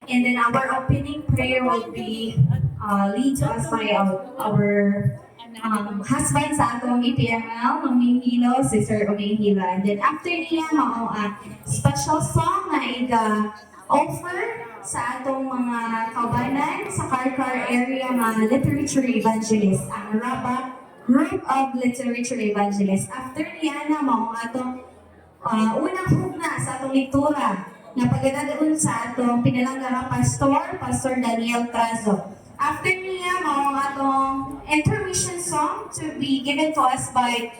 And then our opening prayer will be lead to us by our husband sa atong EPML, Mamingilo, Sister Omingila. And then after niya, mao special song na offer sa atong mga kaubanan sa Karkar area mga literature evangelist, ang RABA Group of Literature Evangelists. After niya na, mao atong unang hugna sa atong lektura na pagdadaan sa atong pinalangga Pastor Daniel Trazo. After niya, mao atong intermission song to be given to us by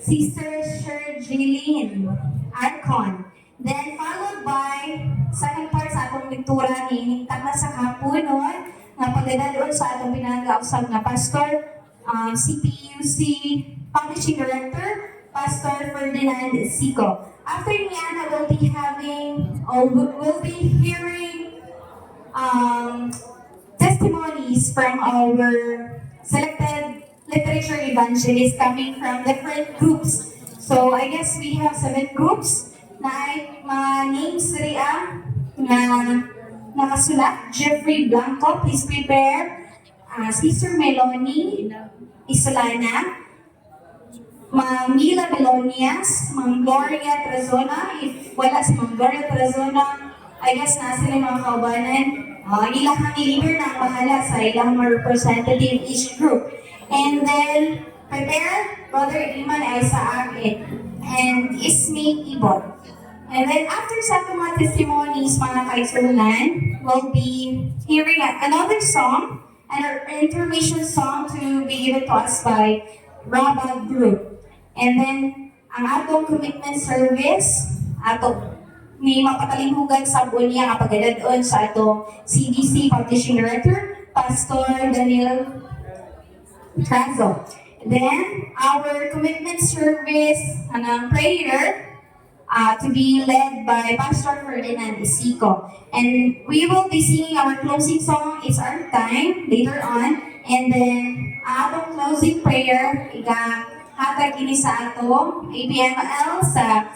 Sister Sherjeline Arcon. Then followed by second part sa atong lektura ni tagna sa kapunon nga pagdadaan sa atong pinalangga usab nga Pastor CPUC Publishing Director, Pastor Ferdinand Sico. After niya, we'll be we'll be hearing testimonies from our selected literature evangelists coming from different groups. So I guess we have 7 groups na names ria na nakasulat. Jeffrey Blanco, please prepare. Sister Melanie Isolana, Ma'am Mila Melonias, Ma'am Gloria Trazona. If wala si Ma'am Gloria Trazona, I guess na sila mga kaubanan. Ilahang leader na ang bahala sa ilang mga representative each group. And then, prepare Brother Iman Isaac and Ismi Ibon. And then after sa mga testimonies, mga kaisulan, we'll be hearing another song, an intermission song to be given to us by Rabba Group. And then, ang atong commitment service, may mapatalinhugan sa bunya nga pagdadon sa atong CDC Publishing Director, Pastor Daniel Trazo. Then, our commitment service, anang prayer, to be led by Pastor Ferdinand Isico. And we will be singing our closing song, It's Our Time, later on. And then, atong closing prayer, hatag ini sa atong APML sa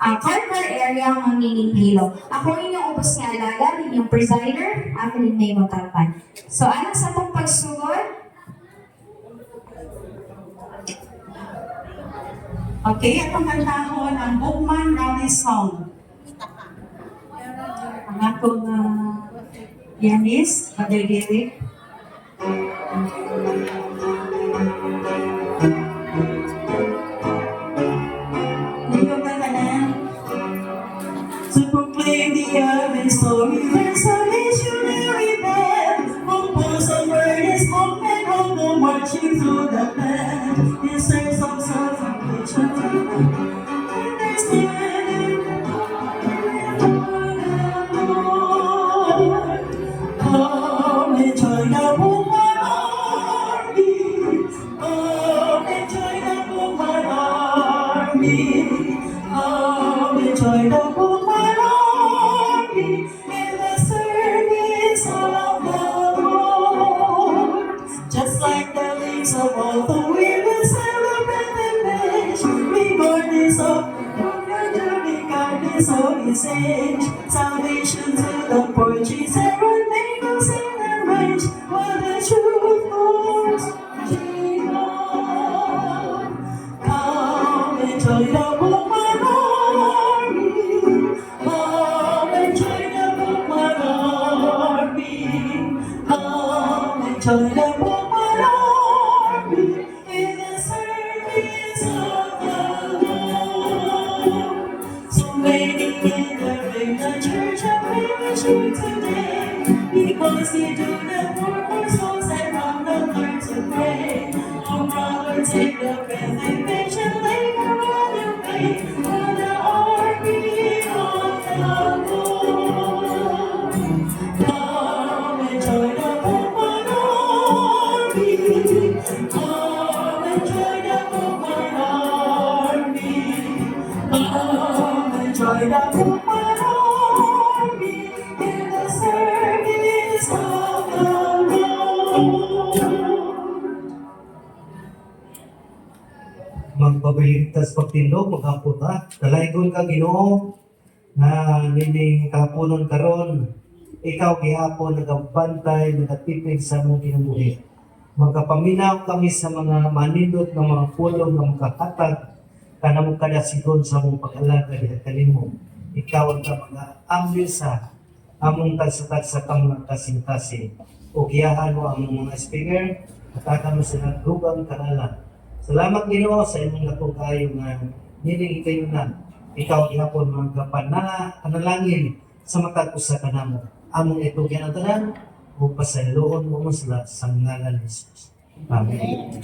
Karkar area Manginghilo. Ako inyong ubos nga alaga, inyong presider, ako rin may matalpan. So, ano sa atong pagsugod? Okay, atong kantahon ang Bookman Rally Song. Ang atong pianist, Brother Derek. To proclaim the urban story, there's a missionary band. Compose of earnest hope and hope, go marching through the land. In search of salvation, understanding the Lord. Come and join the woman army. Come and join the woman army. Come and join the woman army in the service of the Lord. Just like the leaves of all the we will celebrate the age, regardless of regardless of his age. Salvation to the poor, Jesus, everyone may go sing and rage, while the truth goes, Jesus. Come and join the woman army. Come and join the woman army. Come and join the woman army in the service of the Lord. So many in the church have finished today, because they do the work for souls and from the Lord to pray. Oh brother, take the presentation, labor on your way for the army of the Lord. Come and join the woman army. Come and join the woman army. Come and join the woman army in the service of the Lord. Magpabaligtas pagtindog, maghaputa. Kalaygon ka Ginoo na nining kapunon karon ikaw gihapon nagabantay, nagatipid sa mong kinabuhi. Magkapaminaw kami sa mga manindot ng mga pulong na makakatag kanamo kada sigon sa mong pag-alaga diha kanimo. Ikaw ang mga sa among tagsa-tagsa kang mga kasing-kasing. O giyahan mo ang mga speaker, atakan mo sila rugang kanala. Salamat Ginoo sa imong dakong kayo nga niling kayo na ikaw gihapon mga panalangin sa matag usa kanamo. Among itugyan ang tanan o pasayloon mo sila sa ngalan ni Jesus. Amen.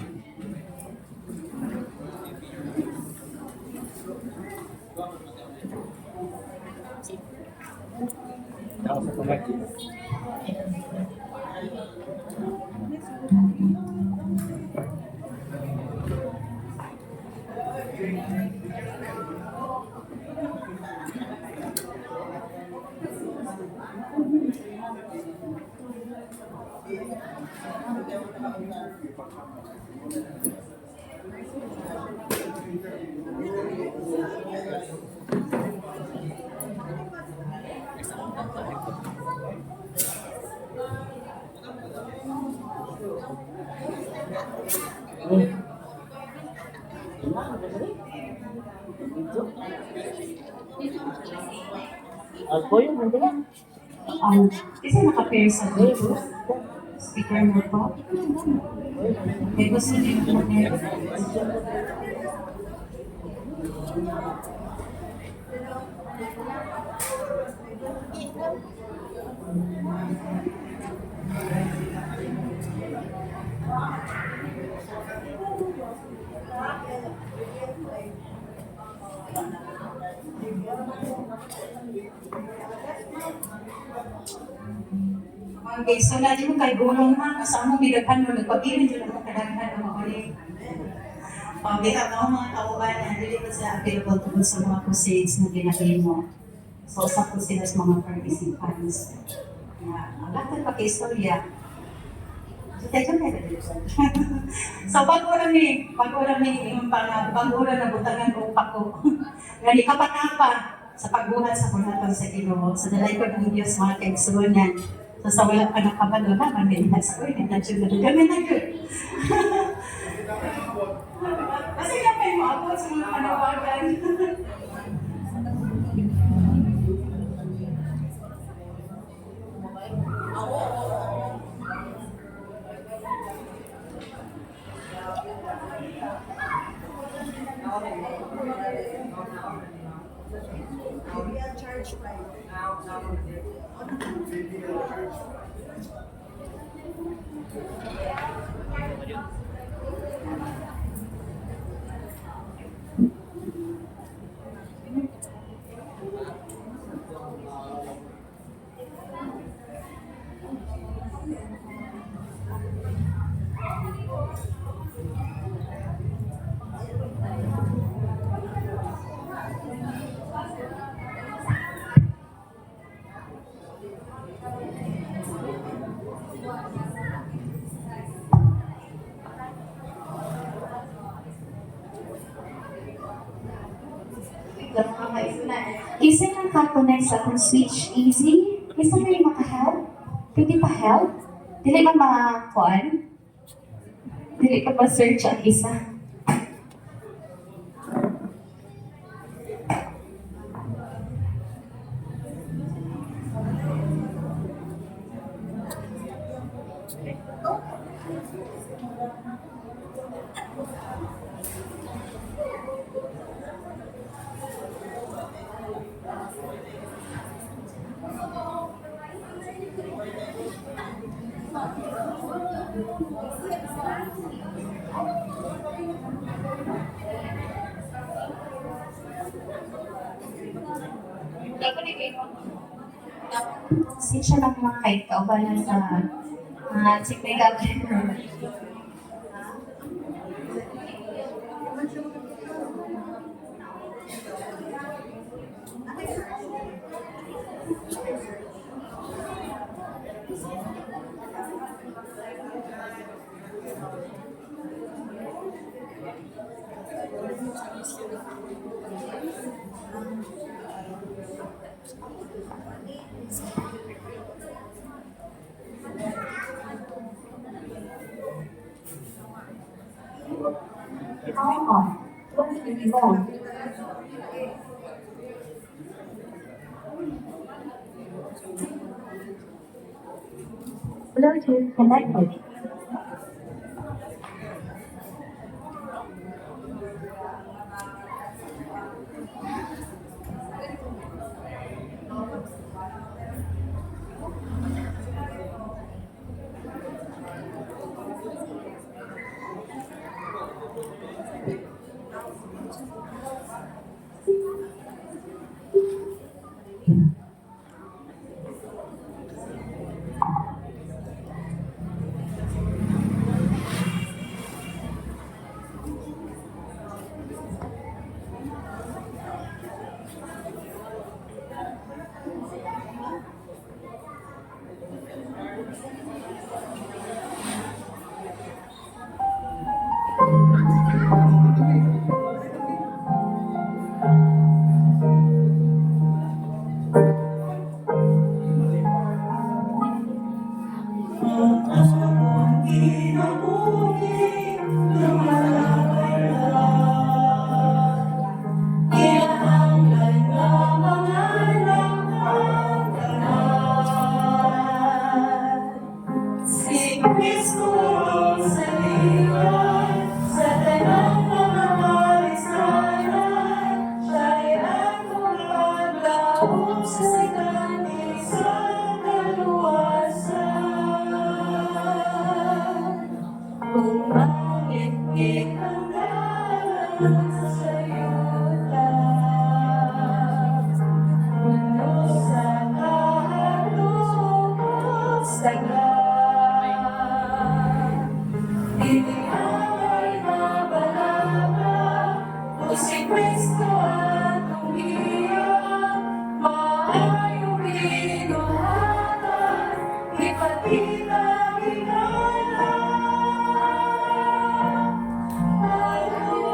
Kasi naka-pair sa dito. Speaker mo to. Okay, gusto niyo yung pair. Okay, so lagi mo kay gulong ha, kasama mo bidaghan mo, nagpapilin dyan ang kadaghan ng mga ulit. Okay, ako mga kauban, dili ko sila available tungkol sa mga crusades na ginagawa mo. So, sa po sila sa mga participants. Alatag pa kay istorya. So, tayo na dito. So, bago rami, yung bago na butangan ko pako. Gani kapatapa sa pagbuhat sa punatan sa Ginoo. Sa dalay ko ng Diyos mga kaigsunan. So, sa wala ka nakabalo naman, may nasa ko, may nadsyon na kami na yun. Kasi lang kayo maabot sa mga panawagan. Isa lang ka-connect sa akong switch easy. Isa na yung maka-help. Pwede pa help? Dili ba ma-kuan? Dili ka ba search ang isa? Siya lang mga kahit kaubanan sa mga technical. Limon. Bluetooth connected. Si Kristo sa liwan, sa tanang mga kalisanan, siya'y atong paglaom sa kanisang kaluwasan. Kung mangit-ngit ang dalan sa sayutan, puno sa kahalukot sa Ibigay na balaba, o si Kristo atong iyang maayong binuhatan, ipakita hingala. Pag-uulong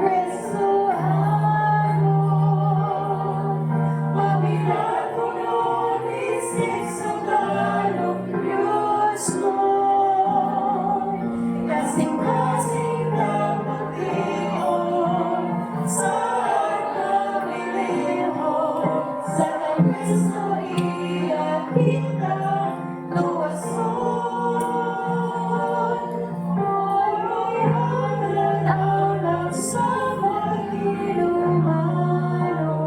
Kristohano, mabilang puno isip sa galong Diyos mo. Kasing-kasing na pag-iyon, saan kami lihon, sa Kristo iyan kita luwason. Poro'y alam sa maginumano.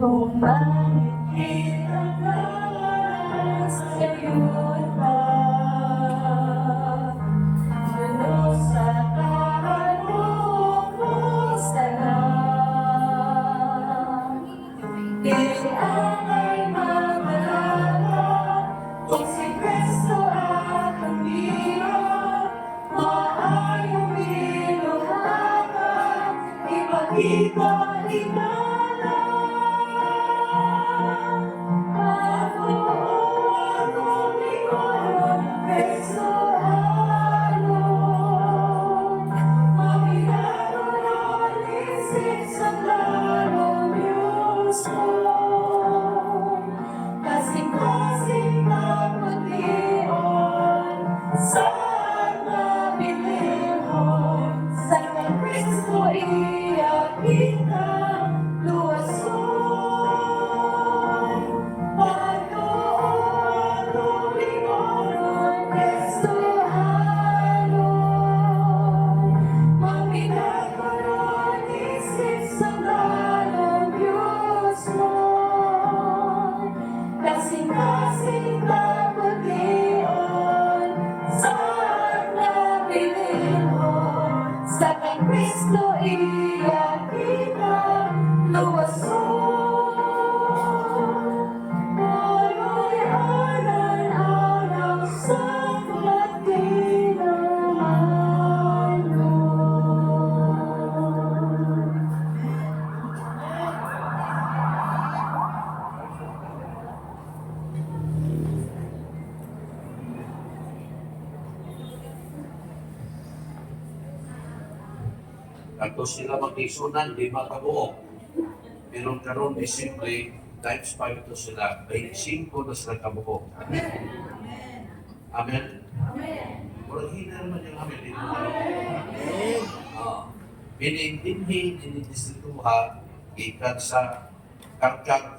Kung mangit ang dalan sa sayutan, puno sa kahalukos tanan. Kailangan ay mamalala, kung si Kristo atong iyang maayong binuhatan, ipakita hingala. Ako lingkod Kristohano, mabilang isip sa galong Diyos mo. Kasing-kasing na pag-iyon, saan mabilihon, sa Kristo iyan kita luwason. Pag-uulong lingkod Kristohano, mabilang isip sa galong Diyos mo. Kasing-kasing na pag-iyon, saan mabilihon, sa kang Kristo iyan kita luwason. Poro'y anan-anan sa maginumano. Ato sila magisunan, di makabuok. Pero karon di simple, times 5 to sila, 25 na sila kabuo. Amen? Walang hina naman yung amen. Dito Pinintinhin, inidistrituha, ikan sa karkag,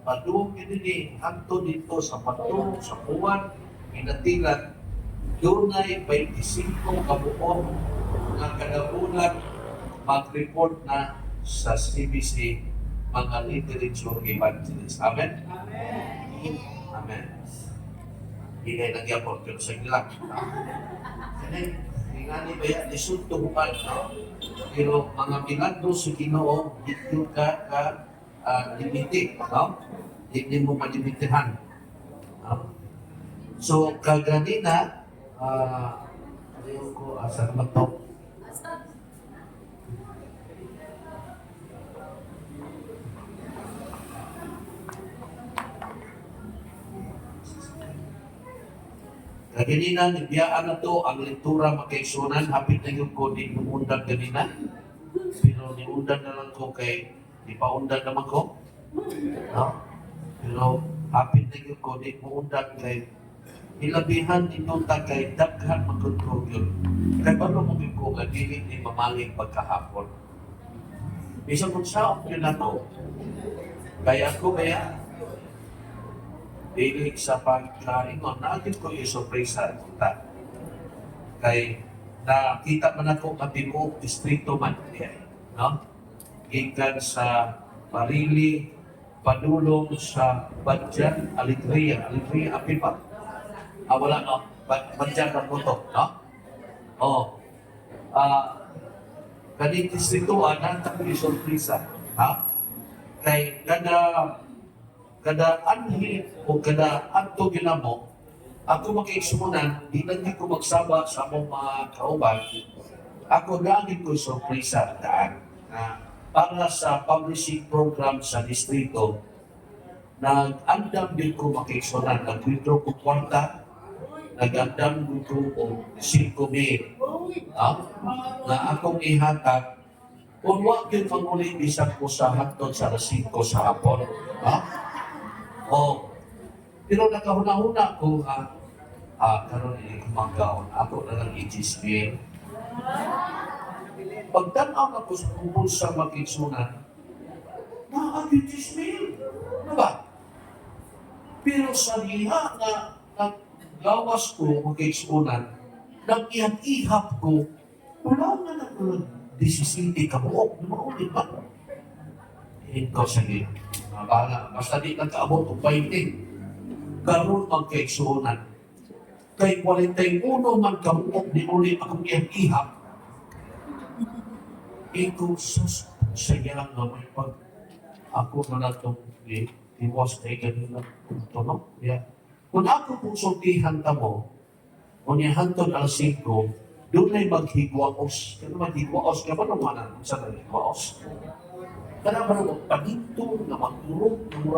padung ini hanto dito sa pato, sa buwan, inatilan, doon ay 25 kabuo ng kadabulan mag-report na sa CBC mga literature evangelist. Amen? Amen. Hindi kayo nagyapon, pero sa inyo lang. Kasi, nga ni Baya, nisuntuhan, no? Pero mga milagro sa Ginoo, dito ka limiti, no? Hindi mo malimitihan. No? So, kaganina, ayaw ko, asa naman to? Kaganina, nabiyaan na to, ang lektura makaisunan, hapit na yung ko di numundan ganina. Pero niundan na lang ko kay, di pa undan naman ko. No? Pero hapit na yung ko di numundan kay, ilabihan dito ta kay daghan magkontrol yun. Kaya paano mo ko nga dili ni mamaling pagkahapon. Bisa kung saan yun na to. Kaya ako kaya, dili sa pagkaingon, natin ko yung sorpresa kita. Kay nakita man ako katibuok distrito man, no? Ikan sa Marili, padulong sa Badjan, Alegria, apil pa. Wala no, Badjan na po to, no? Kani distrito, natin ko yung sorpresa, ha? Kay kada anhi o kada anto ginamo, ako makiksumunan, di lang ko magsaba sa among mga kauban, ako gagawin ko sorpresa daan para sa publishing program sa distrito, nag-andam din ko makiksumunan, nag-withdraw ko kwarta, nag-andam ko o 5,000 na akong ihatag, kung wag yun manguli, bisag ko sa hatod sa 5 sa hapon. Pero nakahuna-huna ko, karon ini kumanggaon, ako na lang i-chismin. Pagtanaw ako sa kumpul sa makiksunan, nakakichismin. Ano ba? Pero sa liha na naglawas ko makiksunan, nag-ihap ko, wala na naman 17 kabuok, maulit ba? Ikaw sa liha. Basta di nagkaabot o 20. Karoon magkaigsuunan. Kay 41 man kabuok di ulit akong ihap. Ikaw saya nga may pag ako na natong iwas na ganun na tunog. Kung ako kung sultihan ta mo, kung ihantod ang 5, doon ay maghigwaos. Kaya maghigwaos ka ba naman sa naghigwaos? Kaya ba naman paginto na magturog na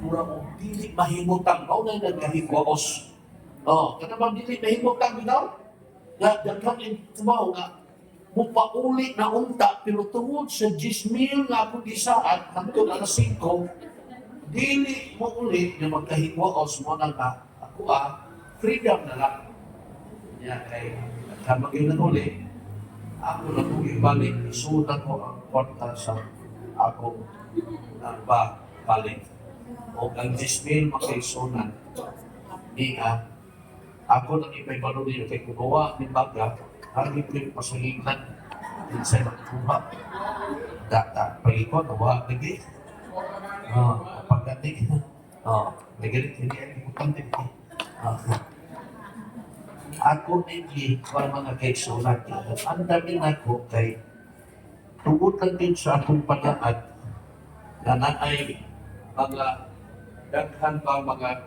murang dili mahimutang o na nagkahigwaos. Kaya ba dili mahimutang bitaw? Nga daghang tumaw nga mupauli na unta pero tungod sa 10,000 nga akong gisaad hangtod alas 5, dili mo ulit na magkahigwaos mo na ako freedom na lang. Kay kapag yun na ulit, ako na kong ibalik, isulat ko ang kwarta sa akong balik. O ang 10,000 makaisunan niya, ako nang ipaibaluli kay kumawa ni Baga, hangin ko yung pasalingan din sa nagkuha. Data, palikot, nawa, lagi. Pagdating, nagalit, hindi ang ibutang din. Ako hindi para mga kaisulat. Ang dami na ko kay tugutan din sa akong panaad na naay mga daghan pa mga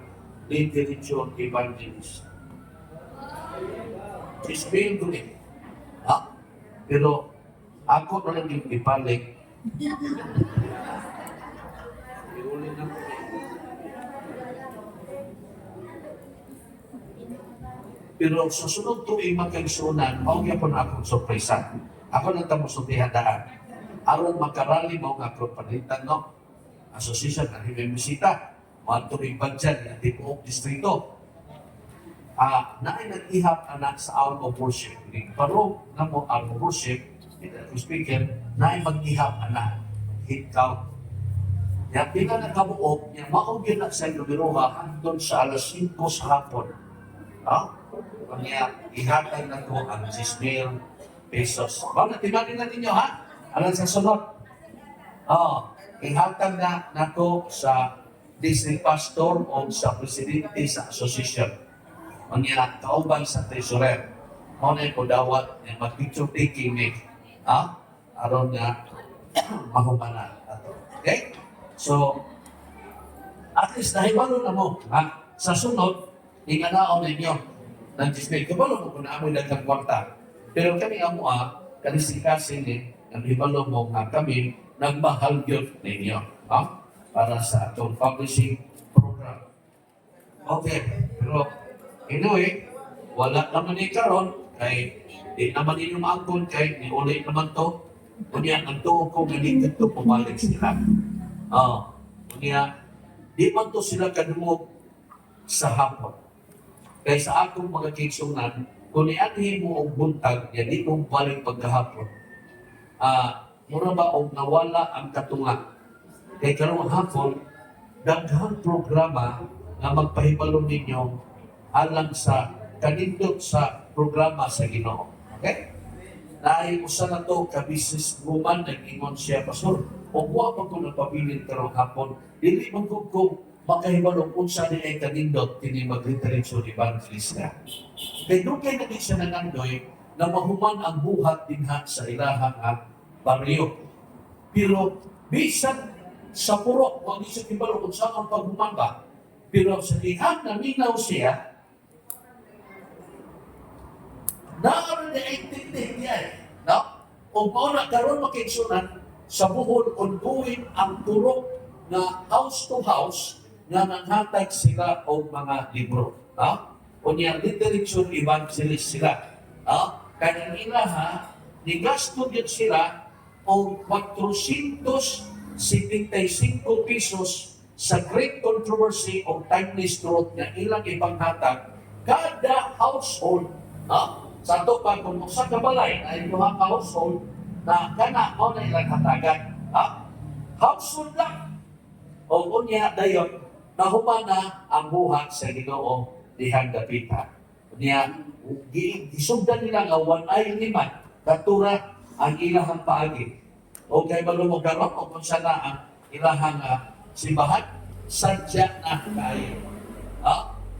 literature evangelist. Ismail ko eh. Pero ako na lang yung ipalik. Iuli na ko eh. Pero sa sunod tuwing magkaigsunan, maunya po na akong sorpresa. Ako nang tamo sa tihadaan. Aron makarali mo nga akong palitan, no? association na himembisita, mga tumigban dyan, yung tipuok distrito. Naay nag-ihap anak sa hour of worship. Pero na mo hour of worship, speaker, naay mag-ihap anak. Hit count. Yan, pila na kabuok, yan, maugin na sa Lubiroha hanggang sa alas 5 sa hapon. Kanya, ihatay na ko ang 6,000 pesos. Natibanin na ninyo, ha? Alam sa sunod. Ihatag na nako sa district pastor o sa presidente sa association. Kanya, kauban sa treasurer. Muna ko dawat na mag-picture taking ni. Aron na mahumanan. Okay? So, at least nahibalo na mo. Sa sunod, inganaon ninyo. Nag-display. Kabalo mo kung naamoy dagang kwarta. Pero kami amo kalisikasin nahibalo mo nga kami nagmahal yun ninyo. Para sa atong publishing program. Okay. Pero, anyway, wala naman ni karon kay di naman ninyo maangkon kay ni uli naman to. Kunya, ang tuo ko ganito pumalik sila. Kaya, di man to sila kadumog sa hapon. Kaya sa akong mga kiksunan, kung ianhin mo ang buntag, yan di mong balik pagkahapon. Mura ba o nawala ang katunga? Kaya karong hapon, daghang programa na magpahibalo ninyo alang sa kanindot sa programa sa Ginoo. Okay? Dahil usa na to ka-business woman, nag-ingon siya, Pastor, o buwa pa ko nagpabilin karong hapon, dili man ko makahibalong unsa ni ay kanindot, kini mag-literature evangelista. Kaya doon kayo naging siya nangandoy na mahuman ang buhat dinha sa ilahang baryo. Pero, bisan sa puro, kung di siya kibalong kung saan ang paghuman ba, pero sa lihang na minaw siya, naroon na intindi niya. Kung mauna karoon makiksunan, sa buhol ongoing ang turok na house to house na nanghatag sila o mga libro. O niya literature evangelist sila. Kaya nila nigasto din sila o 475 pesos sa great controversy o timeless truth na ilang ipanghatag kada household. Sa ito pa, kung sa kabalay ay mga household na kana mo na ilang hatagan. Household lang. O unya dayon, nahuman na ang buhat sa Ginoo dihang dapita. Unya, gisugdan nila nga ay liman, katura ang ilahang paagi. O kay balumog karon o kung sana ang ilahang simbahan, sadya na kayo.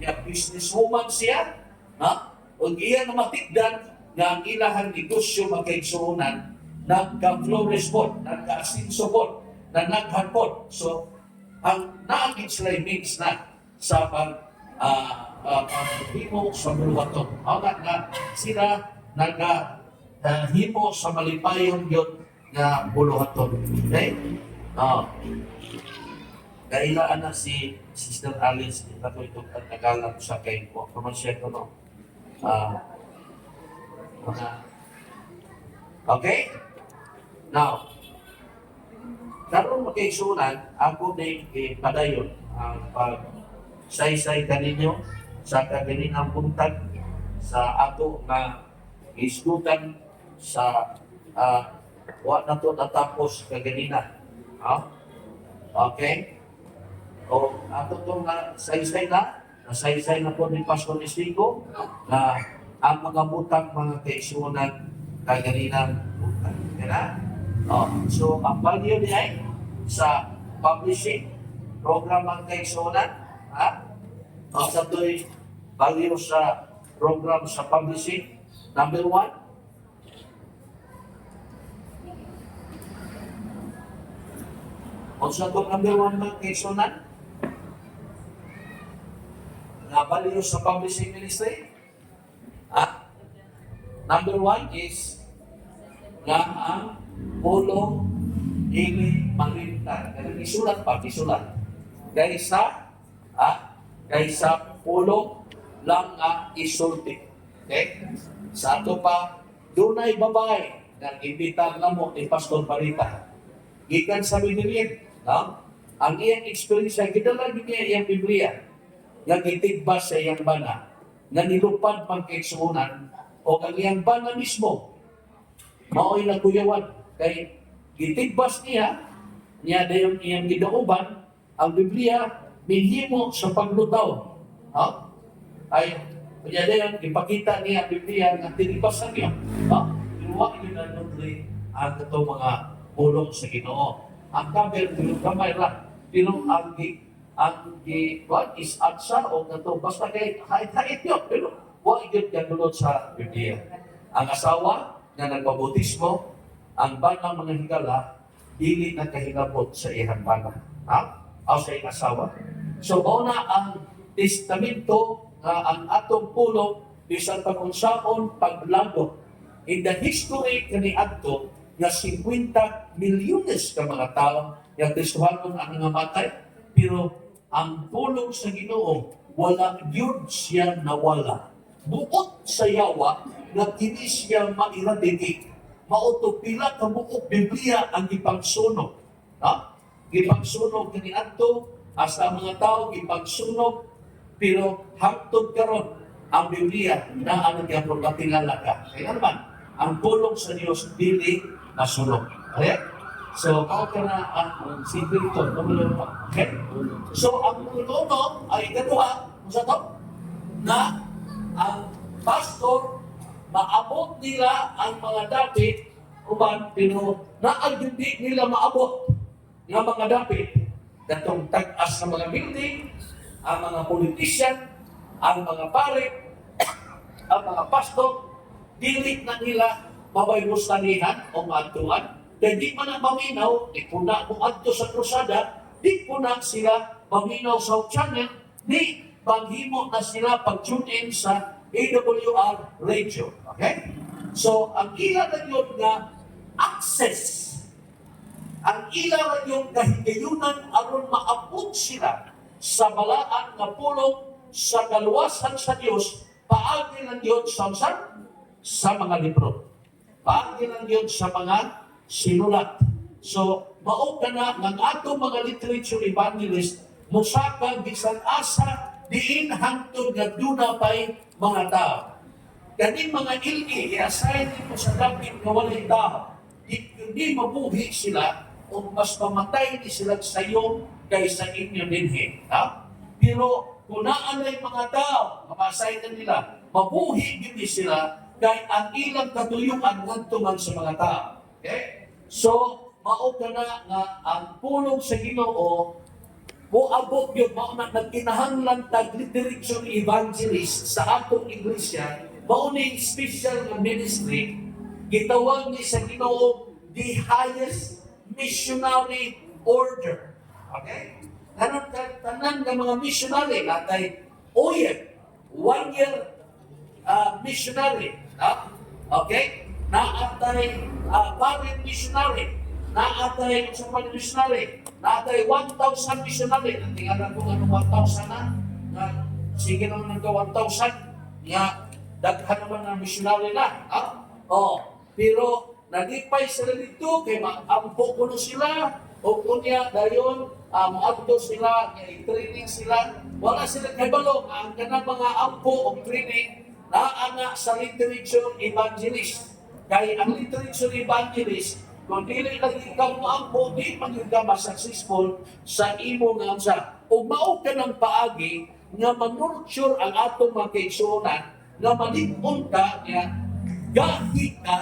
Yung businesswoman siya, o iya na matigdan nga ang ilahang negosyo magkaigsuunan, nagka-flores po, nagka-asinso po, na naghapon. So, ang naagit sila means na sa paghimo sa buluhaton. Na sila naghimo sa malipayon yun na buluhaton. Okay? Kailaan na si Sister Alice, ito ito at nagalang sa kay ko. Kamasya ko, no? Okay? Now, karon makaigsunan, ako din padayon ang pag-saysay kaninyo sa kagalinang buntag sa ato na iskutan sa wa na to natapos kaganina. Okay? O ato to na saysay na, nasaysay na po ni Pastor Estigo na ang mga butang mga kaigsunan kagalinang buntag. Kaya so, ang value niya sa publishing program ng kaigsunan, sa do'y value sa program sa publishing, number 1, sa do'y number 1 ng kaigsunan, na value sa publishing ministry, number 1 is nga ang pulong ili malintan. Kaya isulat pa, isulat. Kaysa pulong lang isulti. Okay? Sa ato pa, dunay babae na imbitar na mo ni Pastor Parita. Gikan sa Minilin, no? ang iyang experience ay kidala niya iyang Biblia nga gitigbas sa iyang bana nga nilupad pang kaigsuonan o ang iyang bana mismo mao'y nagkuyawan kay gitigbas niya dayon iyang gidauban ang Biblia minhimo sa paglutaw. Ha? Ay kanya dayon ipakita niya ang Biblia nga tinigbasan niya. Ha? Pero wa yun ang nudli ang ito mga pulong sa Ginoo. Ang cover pero kamay ra. Pero what is atsa o nato basta kay kahit yun pero wa yun ganulod sa Biblia. Ang asawa na nagbabutismo ang banang mga higala dili na kahilabot sa iyang bana. Ha? O sa iyang asawa. So na ang testamento nga ang atong pulong bisan pa kung saon paglago in the history kani adto nga 50 milyones ka mga tao yang Kristohanon ang nangamatay pero ang pulong sa Ginoo wala yun siya nawala. Buot sa yawa na kini siya mairadiki mauto pila ka buok Biblia ang ipangsunog. Ha? Ipangsunog kani adto hasta ang mga tao ipangsunog pero hangtod karon ang Biblia na ang gyapon makilala ka. Kaya naman ang pulong sa Dios dili nasunog. Okay? So, mao ka na ang sikreto numero 1. Okay? So, ang nuno ay kaduha sa to na ang pastor maabot nila ang mga dapit uban pero naagdi nila maabot ng mga dapit datong tag-as sa mga building, ang mga politician, ang mga pare, ang mga pastor, dili na nila mabaybustanihan o maatuan. Dahil di man na maminaw, di po na kung adto sa krusada, di po na sila maminaw sa channel, di panghimo na sila pag-tune in sa AWR radio. Okay? So, ang ila na yun na access, ang ila na yun kahigayunan aron maabot sila sa balaan na pulong sa kaluwasan sa Diyos, paagi lang yun sa mga libro. Paagi lang yun sa mga sinulat. So, mao ka na ng atong mga literature evangelist, musaka bisan asa, diin hangtod nga duna pa'y mga tao. Kani mga ilgi, i-assign mo sa dapit nga walay tao. Hindi mabuhi sila o mas mamatay ni sila sa iyo kaysa inyo dinhi. Ha? Pero kung naanay mga tao, mapasay na nila, mabuhi din sila kay ang ilang katuyuan ngantungan sa mga tao. Okay? So, mao ka na nga ang pulong sa Ginoo moabot yun, mao na nagkinahanglan tag literature evangelist sa atong iglesia, mao ni special nga ministry, gitawag ni sa Ginoo the highest missionary order. Okay? Tanan ng mga missionary, natay OYEP, 1 year missionary. Okay? Naatay foreign missionary. Naatay sa foreign missionary. Naatay 1,000 missionary. Tingnan ko anong 1,000 na. Sige naman ng 1,000. Nga, daghan naman ng missionary na. Pero nalipay sila dito, kay maampo ko sila, o kunya dayon, maabdo sila, i-training sila, wala sila kabalo, ang kanang mga ampo o training, naana sa literature evangelist. Kaya ang literature evangelist, kung dili lang ikaw maampo, di man yung ka successful sa imo nga sa. O mao ka ng paagi, nga manurture ang atong mga kaigsuonan, nga malikon ka, nga gahi ka,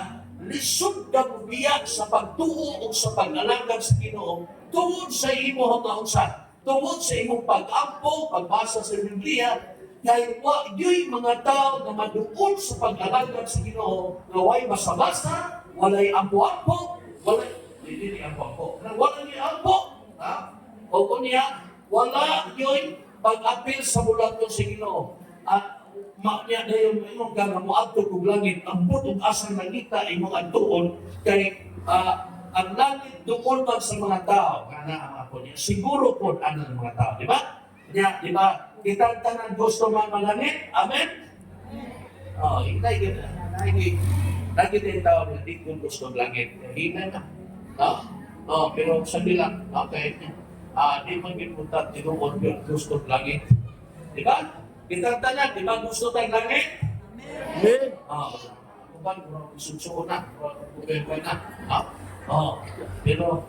lisod ka biya sa pagtuo o sa pag-alagad sa Ginoo tungod sa imo hanggaunsa, tungod sa imong pag-ampo, pagbasa sa Biblia, kay wa yoy mga tao na maduol sa pag-alagad sa Ginoo nga way basa-basa, walay ampo-ampo, walay dili ampo-ampo, wala ni ampo, ha? O kunya wala yoy pag-apil sa bulatong sa Ginoo. At maknya dayon imong ka nga moadto kog langit ang butong asa nangita imong adtuon kay ang langit duol man sa mga tao kana ang ako niya siguro pod ana ang mga tao di ba di ba kita tanan gusto man malangit amen hinay gyud lagi din tao na di ko gusto ng langit hinay na pero sabi lang okay di magpunta tinuod yung gusto ng langit. Di ba? Kitanta niya, di ba gusto tayong langit? Amen. Kuban, susuko na, kuban na. Pero,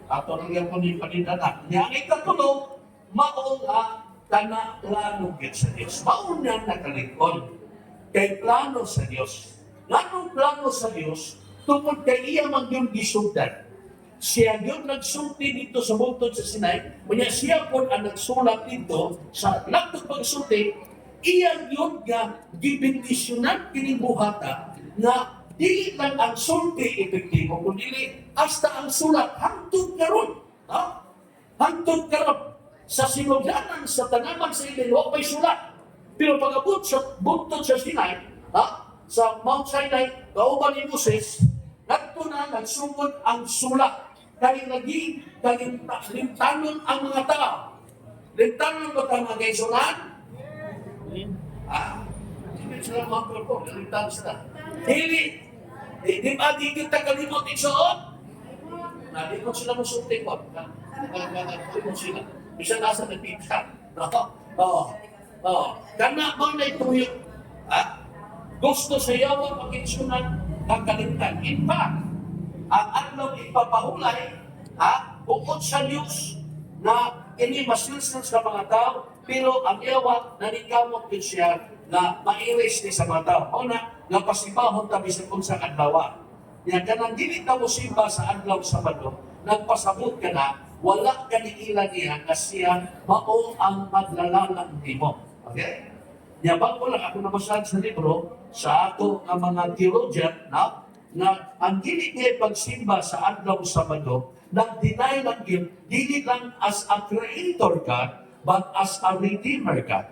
ato lang yung kunin panindana. Yang ikatulog, maong tana plano gid sa Diyos. Maong nang nakalikon kay plano sa Diyos. Nganong plano sa Diyos, tungkol kay iya man yung gisundan. Siya yun nagsulti dito sa bukod sa Sinai, kanya siya po ang nagsulat dito sa laktod pagsulti, iya yun nga gibindisyonan kinibuhata na dili lang ang sulti epektibo, kundi hasta ang sulat hangtod karon. Hangtod karon sa sinugdanan sa tanaman sa Ililo may sulat. Pero pag-abot sa bukod sa Sinai, sa Mount Sinai, kauban ni Moses, nagto na nagsugod ang sulat. Kaya lagi, lintanon ang mga tao. Lintanon ba tayo mga kaisunan? Hindi sila mga korpo, lintanon sila. Hindi. Di ba di kita kalimot isuot? Di mo sila musulting ko. Kalimot sila. Bisa nasa nagpipsa. Kana ba na ituyo? Gusto sa yawa pag-insunan ang kalimtan. In fact, ang adlaw ipapahulay, bukod sa Diyos na ini masilsan sa mga tao, pero ang yawa nanikamot din siya na mairis ni sa mga tao. O na pasibahon tabi sa kung sa adlaw. Yan ka nang dili ka mo simba sa adlaw Sabado, nagpasabot ka na, wala ka ni ilan niya na siya mao ang maglalalang mo. Okay? Yabang ko lang ako nabasad sa libro sa ato ng mga theologian na ang dili niya pagsimba sa adlaw Sabado, nag-deny lang yun, dili lang as a creator God, but as a redeemer God.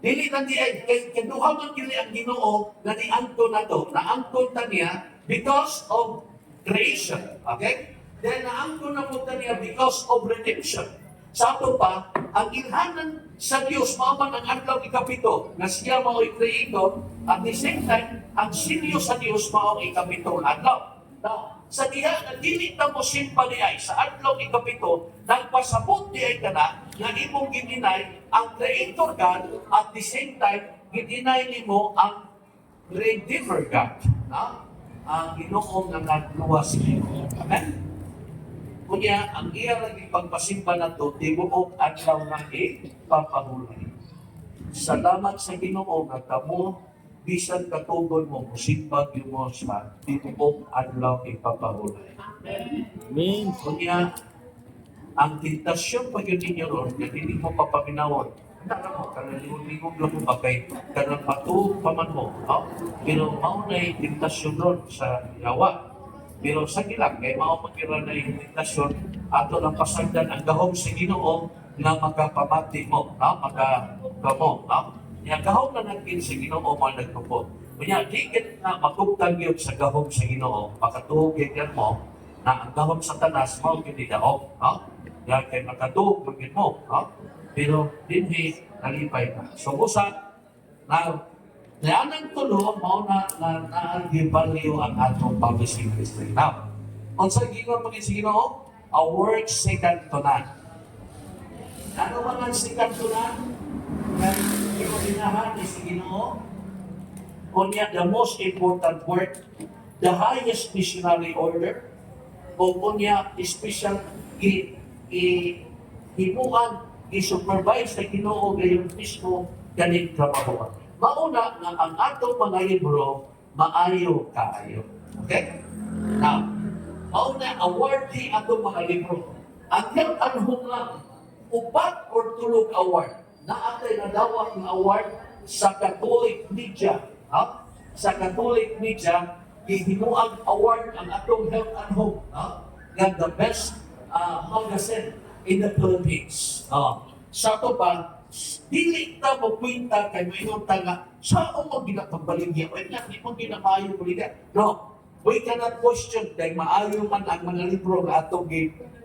Dili lang di ay, kaduha man kini ang Ginoo na niangton na to, naangton ta niya because of creation. Okay? Then naangton na po ta niya because of redemption. Sa ato pa, ang ilhanan sa Diyos, maaman ang adlaw ikapito, na siya mao'y creator, at the same time, ang sinyo sa Diyos mao'y ikapitong adlaw. Now, sa diha na dili na mo simpa di ay, sa adlaw ikapito, nagpasabot di ay ka na imong gidinay ang creator God, at the same time, gidinay ni mo ang redeemer God. Ang Ginoong na nagluwas niyo. Amen? Kunya, ang iya lagi pagpasimba na ito, tibuok adlaw na ipapahulay. Salamat sa Ginoo nga kamo, bisan katugod mo, musimba mo sa tibuok adlaw ipapahulay. Amen. Kunya, ang tentasyon pag yun ninyo ron, na hindi mo papaminawon, Nara mo, kanaliwag lang mo ba kay kanang matuog pa man mo. Pero maunay tentasyon ron sa yawa. Pero sa ilang, kay maupagkira na yung tentasyon, ato lang pasagdan ang gahom sa Ginoo na magkapamati mo, magkamo. Yung gahom na natin sa Ginoo mo nagtupo. Kanya, di ka na magkuptang yun sa gahom sa Ginoo, makatuhog yan mo, na ang gahom sa tanas mo, hindi daog. Yan kay makatuhog mo. Pero hindi nalipay ka. So, usa, Naanang tulo, mao na gibalyo ang atong publishing history. Now, unsa gingon pag Ginoo? A word second to none. Ano man ang second to none? Kaya ginahan ni Ginoo, unya the most important word, the highest missionary order, o unya special himuan, i-supervise na Ginoo gayon mismo ganing trabaho. Mauna nga ang atong mga libro, maayo kaayo. Okay? Now, mauna, awardee atong mga libro. Ang health and homeland, upat or tulog award, na atay nadawat ng award sa Catholic Media. Sa Catholic Media, hihinuang award ang atong health and home. Nga the best magazine in the Philippines. Sa ito pa, dili ta mo kwenta kay mayroon nga saan mo ginapagbaligya o hindi mo ginamayo baligya. No, we cannot question kay maayo man ang mga libro nga atong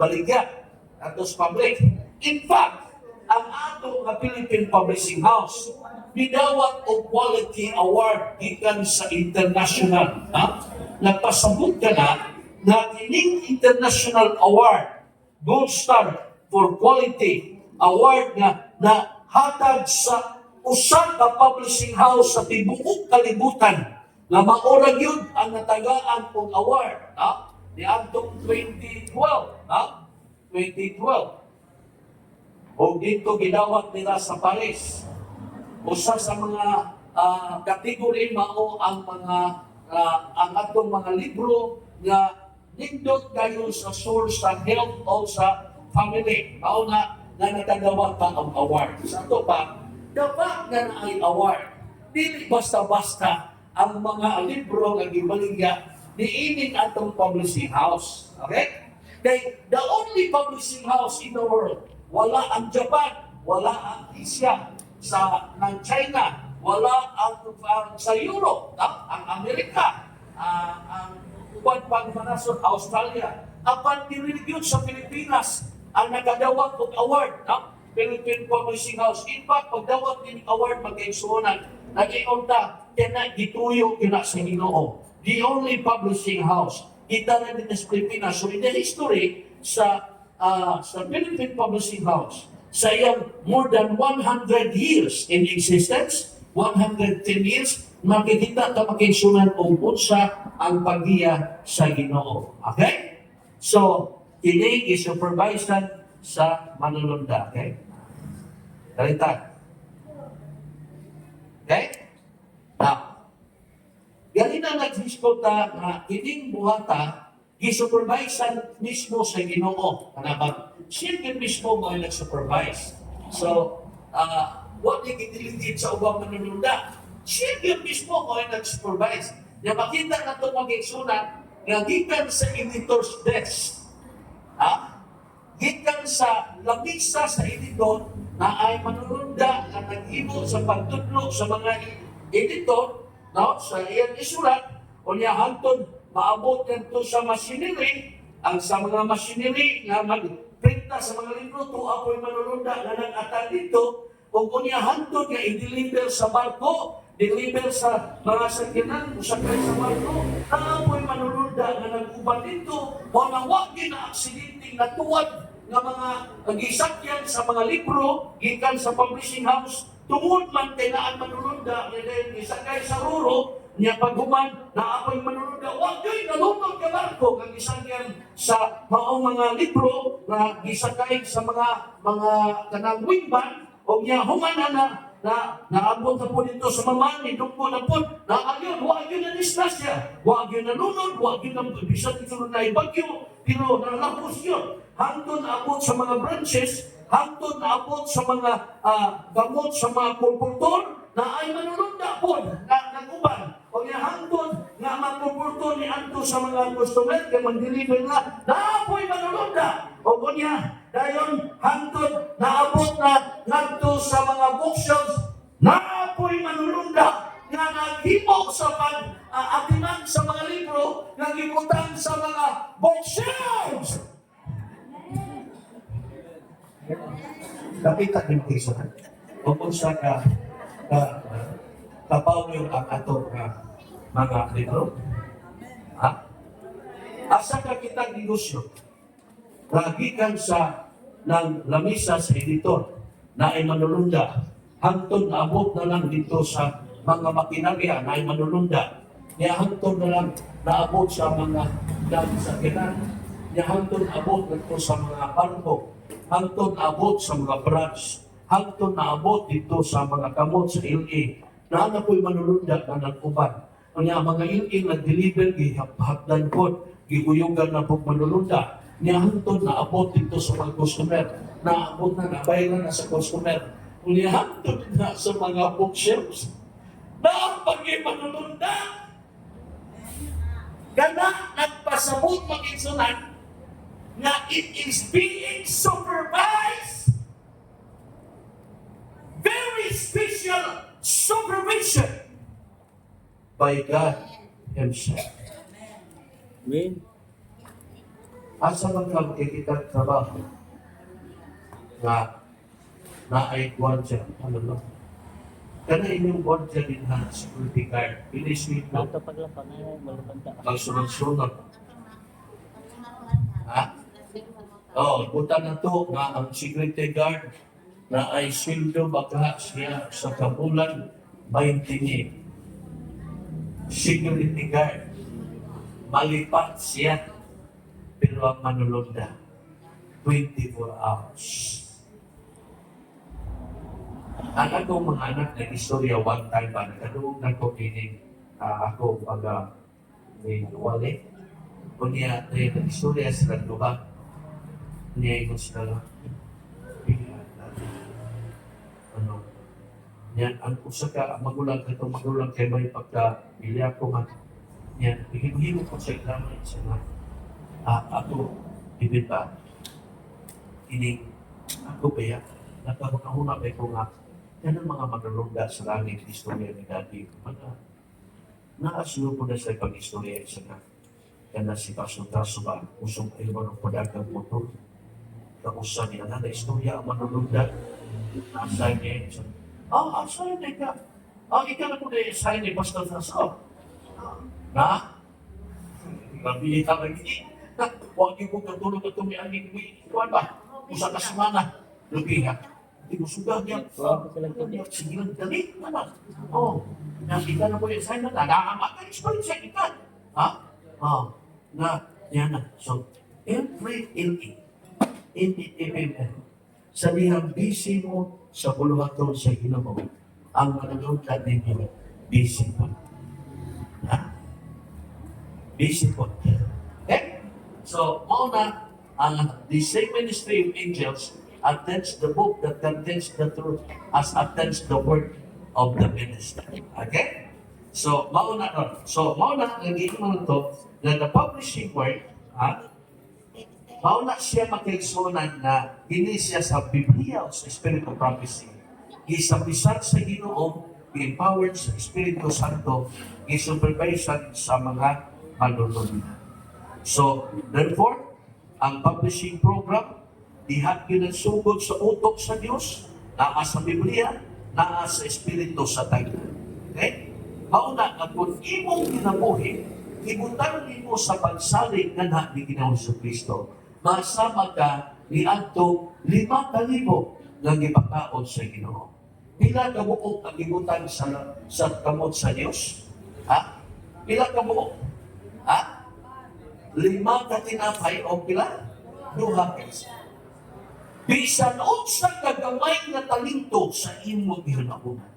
baligya atos public. In fact, ang atong Philippine Publishing House bidawat og quality award gikan sa international. Nagpasabot ka na na kining International Award, Gold Star for Quality Award na hatag sa usa ka publishing house sa tibuok kalibutan nga maura gyud ang natagaan og award, ha? Niadtong 2012, ha? 2012. O dito gidawat nila sa Paris. Usa sa mga kategory mao ang mga ang atong mga libro nga nindot kayo sa source sa health o sa family. Mao na natagawat pa ang award. Sa ato pa, dapat na ay award. Dili basta-basta ang mga libro nga gibaligya niining atong publishing house. Okay? Kay the only publishing house in the world, wala ang Japan, wala ang Asia, ng China, wala ang sa Europe, ang Amerika, ang uban pang manasod Australia, apan dirigyod sa Pilipinas ang nagadawat og award, Philippine Publishing House. In fact, pagdawat din award magkaigsuonan, nag-ion ta, kaya gituyo kina sa Ginoo. The only publishing house, kita na din sa Pilipinas. So in the history sa Philippine Publishing House, sa iyang more than 100 years in existence, 110 years, makikita ta makigsuonan og unsa ang paggiya sa Ginoo. Okay? So, kini is-supervisan sa manununda. Okay? Kalita. Okay? Now, ganina nag-diskuta na kining buhata gisupervisan mismo sa Ginoo. Kanabang siya mismo mo ay nag-supervise. So, what nagitiligid sa ubang manununda? Siya mismo mo ay nag-supervise. Na makita na ito mag-iksunan nga gikan sa editor's desk. Gikan sa lamisa sa editor na ay manununda na nag-ibo sa pagtudlo sa mga editor, sa iyang isulat, o niya hantod maabot nito sa machinery, ang sa mga machinery nga magprinta sa mga libro, to ako'y manununda na nag-atal dito, o kunya hantod nga i-deliver sa barko, deliver sa mga sakyanan, usakay sa barko, na ako'y manununda na nag-uban dito, o na wag na aksidente na tuwad nga mga gisakyan sa mga libro, gikan sa publishing house, tungod man kay naan manununda, dahil isakay sa ruro, niya paghuman na ako'y manununda, wag yo'y nalunod ka barko, kang isakyan sa maong mga libro na gisakay sa mga kanang wingman, o niya humana na naabot na po dito sa mamani, dugpo na po, na ayun, wag yun na disgrasya, wag yun na lunod, wag yun na bisat ito na ibagyo, pero nalapos yun. Hangtod na abot sa mga branches, hangtod na abot sa mga gamot sa mga pulpultor, na ay manununda po, nag-uban. O niya hangtod nga magpulpultor ni Anto sa mga customer, kaya mag-deliver na po'y manununda. O niya, dayon hangtod na abot na nagto sa mga bookshelves, na po'y manununda nga naghimo sa pag-atiman sa mga libro, nag-ibutang sa mga bookshelves. Kapita din piso. Kung sa kapawyo ang ato mga libro. Asa ka kita negosyo? Nagikan sa ng lamisa sa editor na ay manulunda. Hangtod na abot na lang dito sa mga makinarya na ay manulunda. Niya hangtod na lang naabot sa mga sakyanan. Niya hangtod abot dito sa mga barko. Hangtod abot sa mga branch, hangtod naabot dito sa mga kamot sa LA, na po'y manulunda na nag-uban. Kanya mga LA nag-deliver, gihapdan po, gihuyugan na po manulunda. Niya hangtod naabot dito sa mga customer, naabot na nabayran na sa customer. Kanya hangtod na sa mga bookshelves, na pag-i manulunda. Kana nagpasabot mag-insunan, na it is being supervised. Very special supervision by God Himself. Amen. Asa man ka makikita trabaho na ay gwardiya, ano no? Kana inyong gwardiya din na security guard, bilis nito, Ito paglapang ay malupanta. pagsunod-sunod. buta na to na ang security guard na ay sweldo baka siya sa kabulan 20 security guard. Malipat siya. Pero ang manulunda, 24 hours. Ang akong mga anak na istorya one time ba, nakaduog na ko kining ako pag may wali. O niya, istorya sila luba. Niya yung sila ano, yan, ang usa ka magulang ka itong magulang kay may pagka-bilya ko man. Yan, hihimo ko sa ilamay sa nga. Ako, ibig ba? Ini, ako ba yan? Nagkakahuna ba ko nga, yan ang mga manulungga sa langit istorya ni Daddy. Mga, naasulo po na sa pag-istorya sa nga. Yan na si Pastor Tasso ba, usong kayo ba ng padagang motor? Kausa niya na istorya ang manulungga. Asa niya, asa niya ka? Ikaw na po na sign ni Pastor Tasso. Na? Mabili ka lagi. Huwag niyo kong katulog at tumiangin mo. Kuwan ba? Usa ka semana. Lubiha. Hindi mo sudah niya. Sige lang, dali naman. Nakita na po yung sign na nakakama ka. Experience siya kita. Yan na. So, every sa dihang busy mo sa buluhaton sa Ginoo, ang manunod ka ninyo, busy mo. Busy po. Okay? So, una, the same ministry of angels attends the book that contains the truth as attends the word of the ministry. Okay? So, mauna ron. So, mauna, naging mo to na the publishing work, mauna siya makaigsunan na hindi siya sa Biblia o sa Spirit of Prophecy. Isabisan sa Ginoo, empowered sa Espiritu Santo, isupervision sa mga manunod. So, therefore, ang publishing program, dihat ginasugod sa utok sa Diyos, naa sa Biblia, naa sa Espiritu sa Tayo. Okay? Mauna, at kung imong kinabuhi, ibutan mo sa pagsalig na na ni Ginoong Kristo, masama ka ni Anto 5,000 na gipakaon sa Ginoo. Pila ka buok ang ibutan sa kamot sa Diyos? Ha? Pila ka buok? Ha? 5 ka tinapay o pila? 2 pesos. Bisan unsa ka gamay na talento sa imong gihunahuna.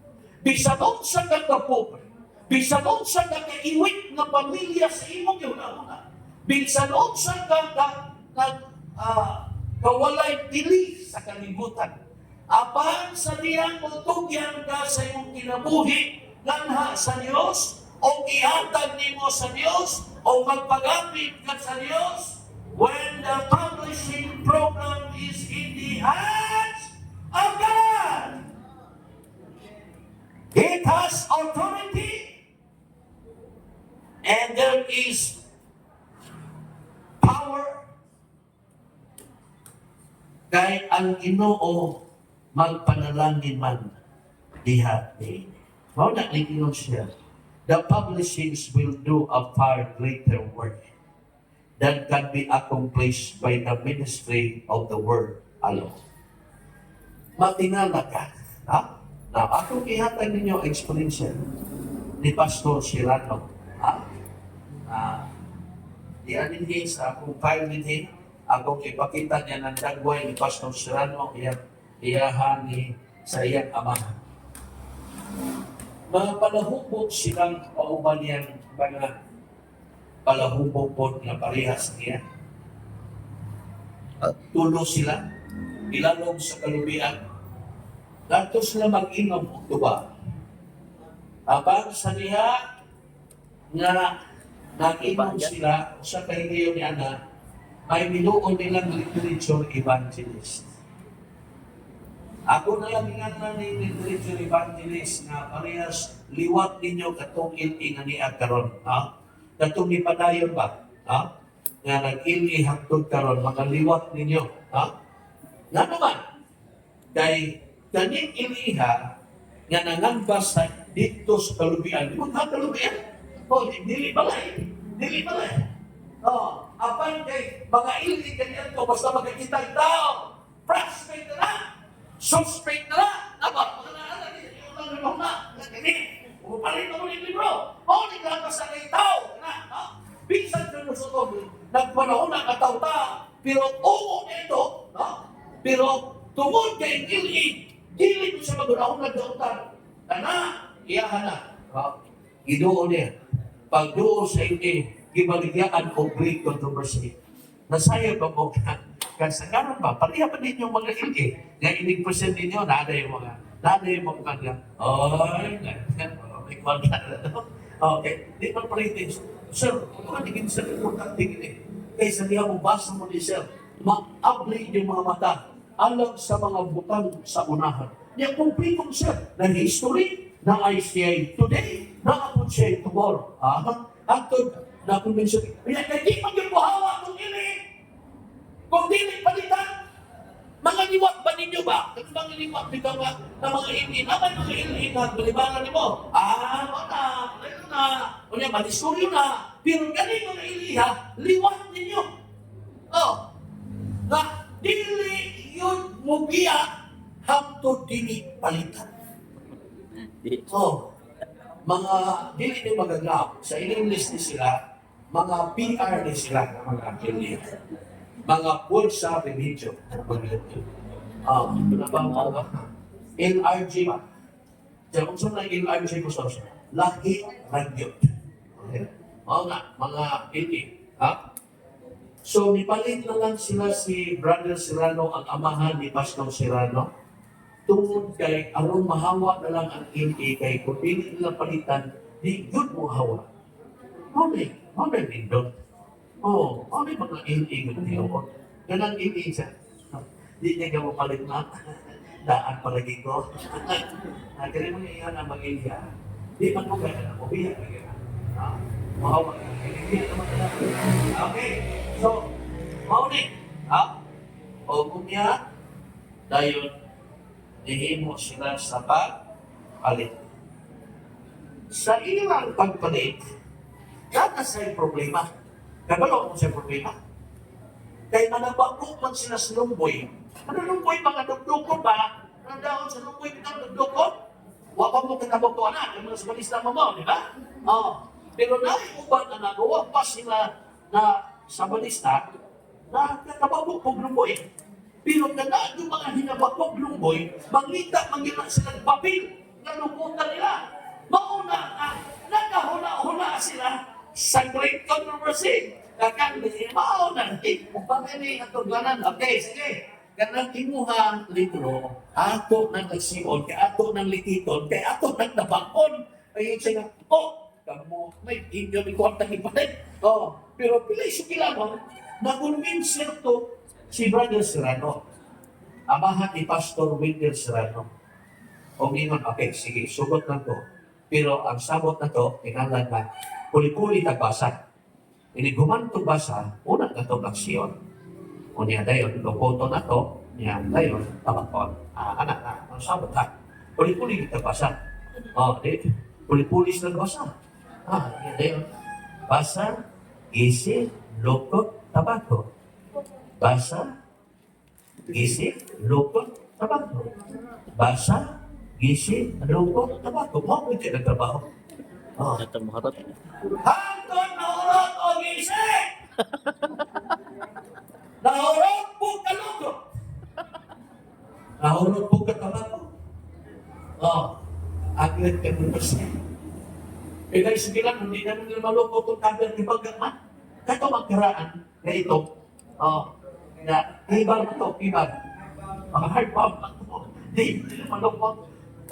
Bisan unsa ka kapobre. Bisan unsa ka kaiwit na pamilya sa imong gihunahuna. Bisan unsa ka kawalay pili sa kalibutan. Apan sa diyang mutugyan ka sa imong kinabuhi lanha sa Dios o ihatag nimo sa Dios o magpagapit ka sa Dios when the publishing program is in the hands of God. It has authority and there is power. Kay ang Ginoo magpanalangin man diha ni. Mao na lingon siya. The publishings will do a far greater work that can be accomplished by the ministry of the word alone. Matinala ka. Ha? Now, akong ihatag ninyo experience ni Pastor Serrano. Ha? Di anin sa akong file din, akong ipakita niya ng dagway ni Pastor Serrano, iyahan ni sa iyang amahan. Mga palahubog silang pauban niyang mga palahubog po na parehas niya. Tulo sila, ilalong sa kalubian. Dato sila mag-inom o tuba. Abang sa niya nga nag-inom sila sa kahigayon ni Ana, may minuon nilang literature evangelist. Ako na lang ingatan ni literature evangelist na parehas liwat ninyo katong il-ing ani karon, ha? Katong ni padayon ba? Ha? Nga nag-il-ing hangtod karon mga liwat ninyo, ha? Nga naman, kay kaning iliha nga nangambas sa dito sa kalubian, di ba kalubian? Dili balay. apan kay mga ilig ganyan to, basta magkikita yung tao. Frustrate na na. Suspect na na. Naba, mga na, ganyan. Upalit na mo yung libro. O, naglapas na kayo tao. Bisan ka mo sa ito, nagpanahon na kataw-ta. Pero oo na ito. Pero tungod kay ilig, dili mo siya magunahon na kataw-ta. Tana, iyahan na. Idoon niya. Pag doon sa inyo, gibaligyan o great controversy. Nasaya ba mo ka? Kasagaran ba? Pareha pa din yung mga ilig. Nga ilig percent ninyo, nada yung mga kanya. May magkala. Okay. Di man pa rin. Sir, kung naging sa importante gini. Kaysa niya mo basa mo ni Sir, ma-upgrade yung mga mata alang sa mga butang sa unahan. Niya kumpitong Sir, na history, na ICA today, na ako siya tomorrow. Antod, na convention. Kaya hindi man yung buhawa kung ini. Kung dili palitan, mga liwat ba ninyo ba? Kung mga liwat dito ba na mga ini, naman mga ini na balibangan mo. Ano na, kunya madistoryo na. Pero galing mga iliha, liwat ninyo. Na dili yun mugiya hamto dili palitan. Mga dili nyo magagap sa ilang list ni sila, mga PR ni sila na mga affiliate. Mga pulsa religion. Ito na ba mga LRG ba? Diyan kung saan na LRG ko sa lahi ragyot. Mga LA. So, nipalit na lang sila si Brother Serrano, ang amahan ni Pastor Serrano. Tungod kay aron mahawa na lang ang LA kay kung hindi nila palitan, di good mo hawa. Mamay nindot. Mamay mga LA ng tiyawag. Ganang LA siya. Di niya ka mapalit na. Daan palagi ko. Kaya mo niya yan ang mag-LA. Di man mo kaya na mabiyak. Mahawa ka. Okay. So, maulit. O kung niya, dayon, dihimo sila sa pagpalit. Sa ilang pagpalit, yata sa'yo problema. Kabalo kung sa'yo problema. Kaya manabako man sila sa lumboy. Lumboy mga dugdukon ba? Nandaon sa lumboy mga dugdukon? Wapa mo kinabutuan na, yung mga sabalista mo, di ba? Pero naiuban na nagawa pa sila na sabalista na nakababok lumboy. Pero ganaan yung mga hinabakog lumboy, mangita mangilang silang papel na luputan nila. Mauna nakahula-hula sila sa great controversy. Kakandi, mauna. Bakit ni atuglanan? Okay, sige. Kanang kinuha libro, ato ng nagsiyon, kay ato ng likiton, kay ato ng nabakon. Ay, siya nga, kamo, may inyo ni Kwarta Hipalit. Pero pila iso kilamang, nag-convince to si Brother Serrano, amahan ni Pastor Wendell Serrano. O ngayon, okay, sige, sugot na to. Pero ang sabot na to, kinalan na, puli-puli tagbasa. Iniguman to basa, unang na to aksyon. O niya dayon, lokoto na to, niya dayon, tabakon. Anak na, ang sabot ha. Puli-puli tagbasa. Puli-puli sila basa. Niya dayon, basa, isi, lokot, tabako. Basa, isi, lokot, tabako. Basa, isi, lokot, tabako. Mo ko ito nagtrabaho. Hangtod na urot o gisi! Nahurot po ka lokot. Nahurot po ka tabako. Agad ka mo siya. Kaya sige lang, hindi naman nila malukot itong kaber ni Bagaman. Kato magkaraan na ito. Na ibang ito, ibang. Mga hard bomb lang ito. Hindi nila malukot.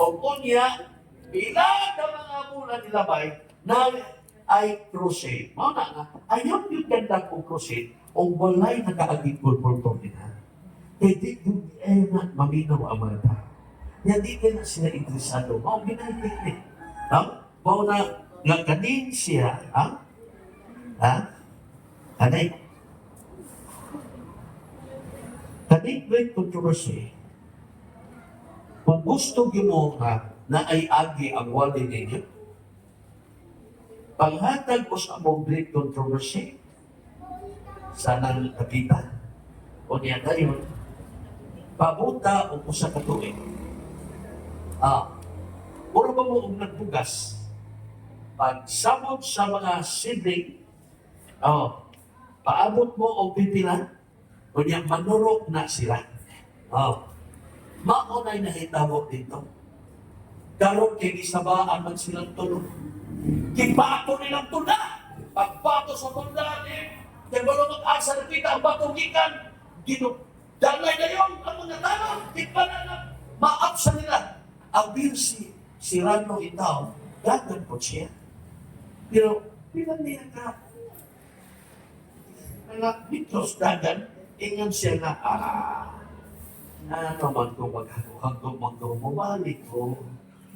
O kunya, ilan na mga mula nilabay na ay crusade. Mga nga, ayaw yung ganda kong crusade o walay nakaagigol po ito nila. Kaya di na maminaw ang mga tao. Kaya di na sila interesado. Mga ginalitik. Mga na kanin siya, Anay? Kaning great controversy, kung gusto mo na ay agi ang wali ninyo, panghatag ko sa mong great controversy, sanang kapita. O niya dayon, pabuta o usa ka tuig. Mura ba mo og nagbugas? Pagsabot sa mga sibling, paabot mo o pipilan, o niya manurok na sila. Maunay nahitabo dito. Karon kay gisabaan man silang tulog. Kibato nilang tunda. Pagbato sa tunda kay wala mag-asa na kita ang batong gikan. Dalay na yun ang mga tanong. Kipa na maapsa nila. Ang si Rano itaw, dagan po siya. Pero, bilang niya ka, Mitros dagan, ingan siya na, naman kung maghagong mabalik ko,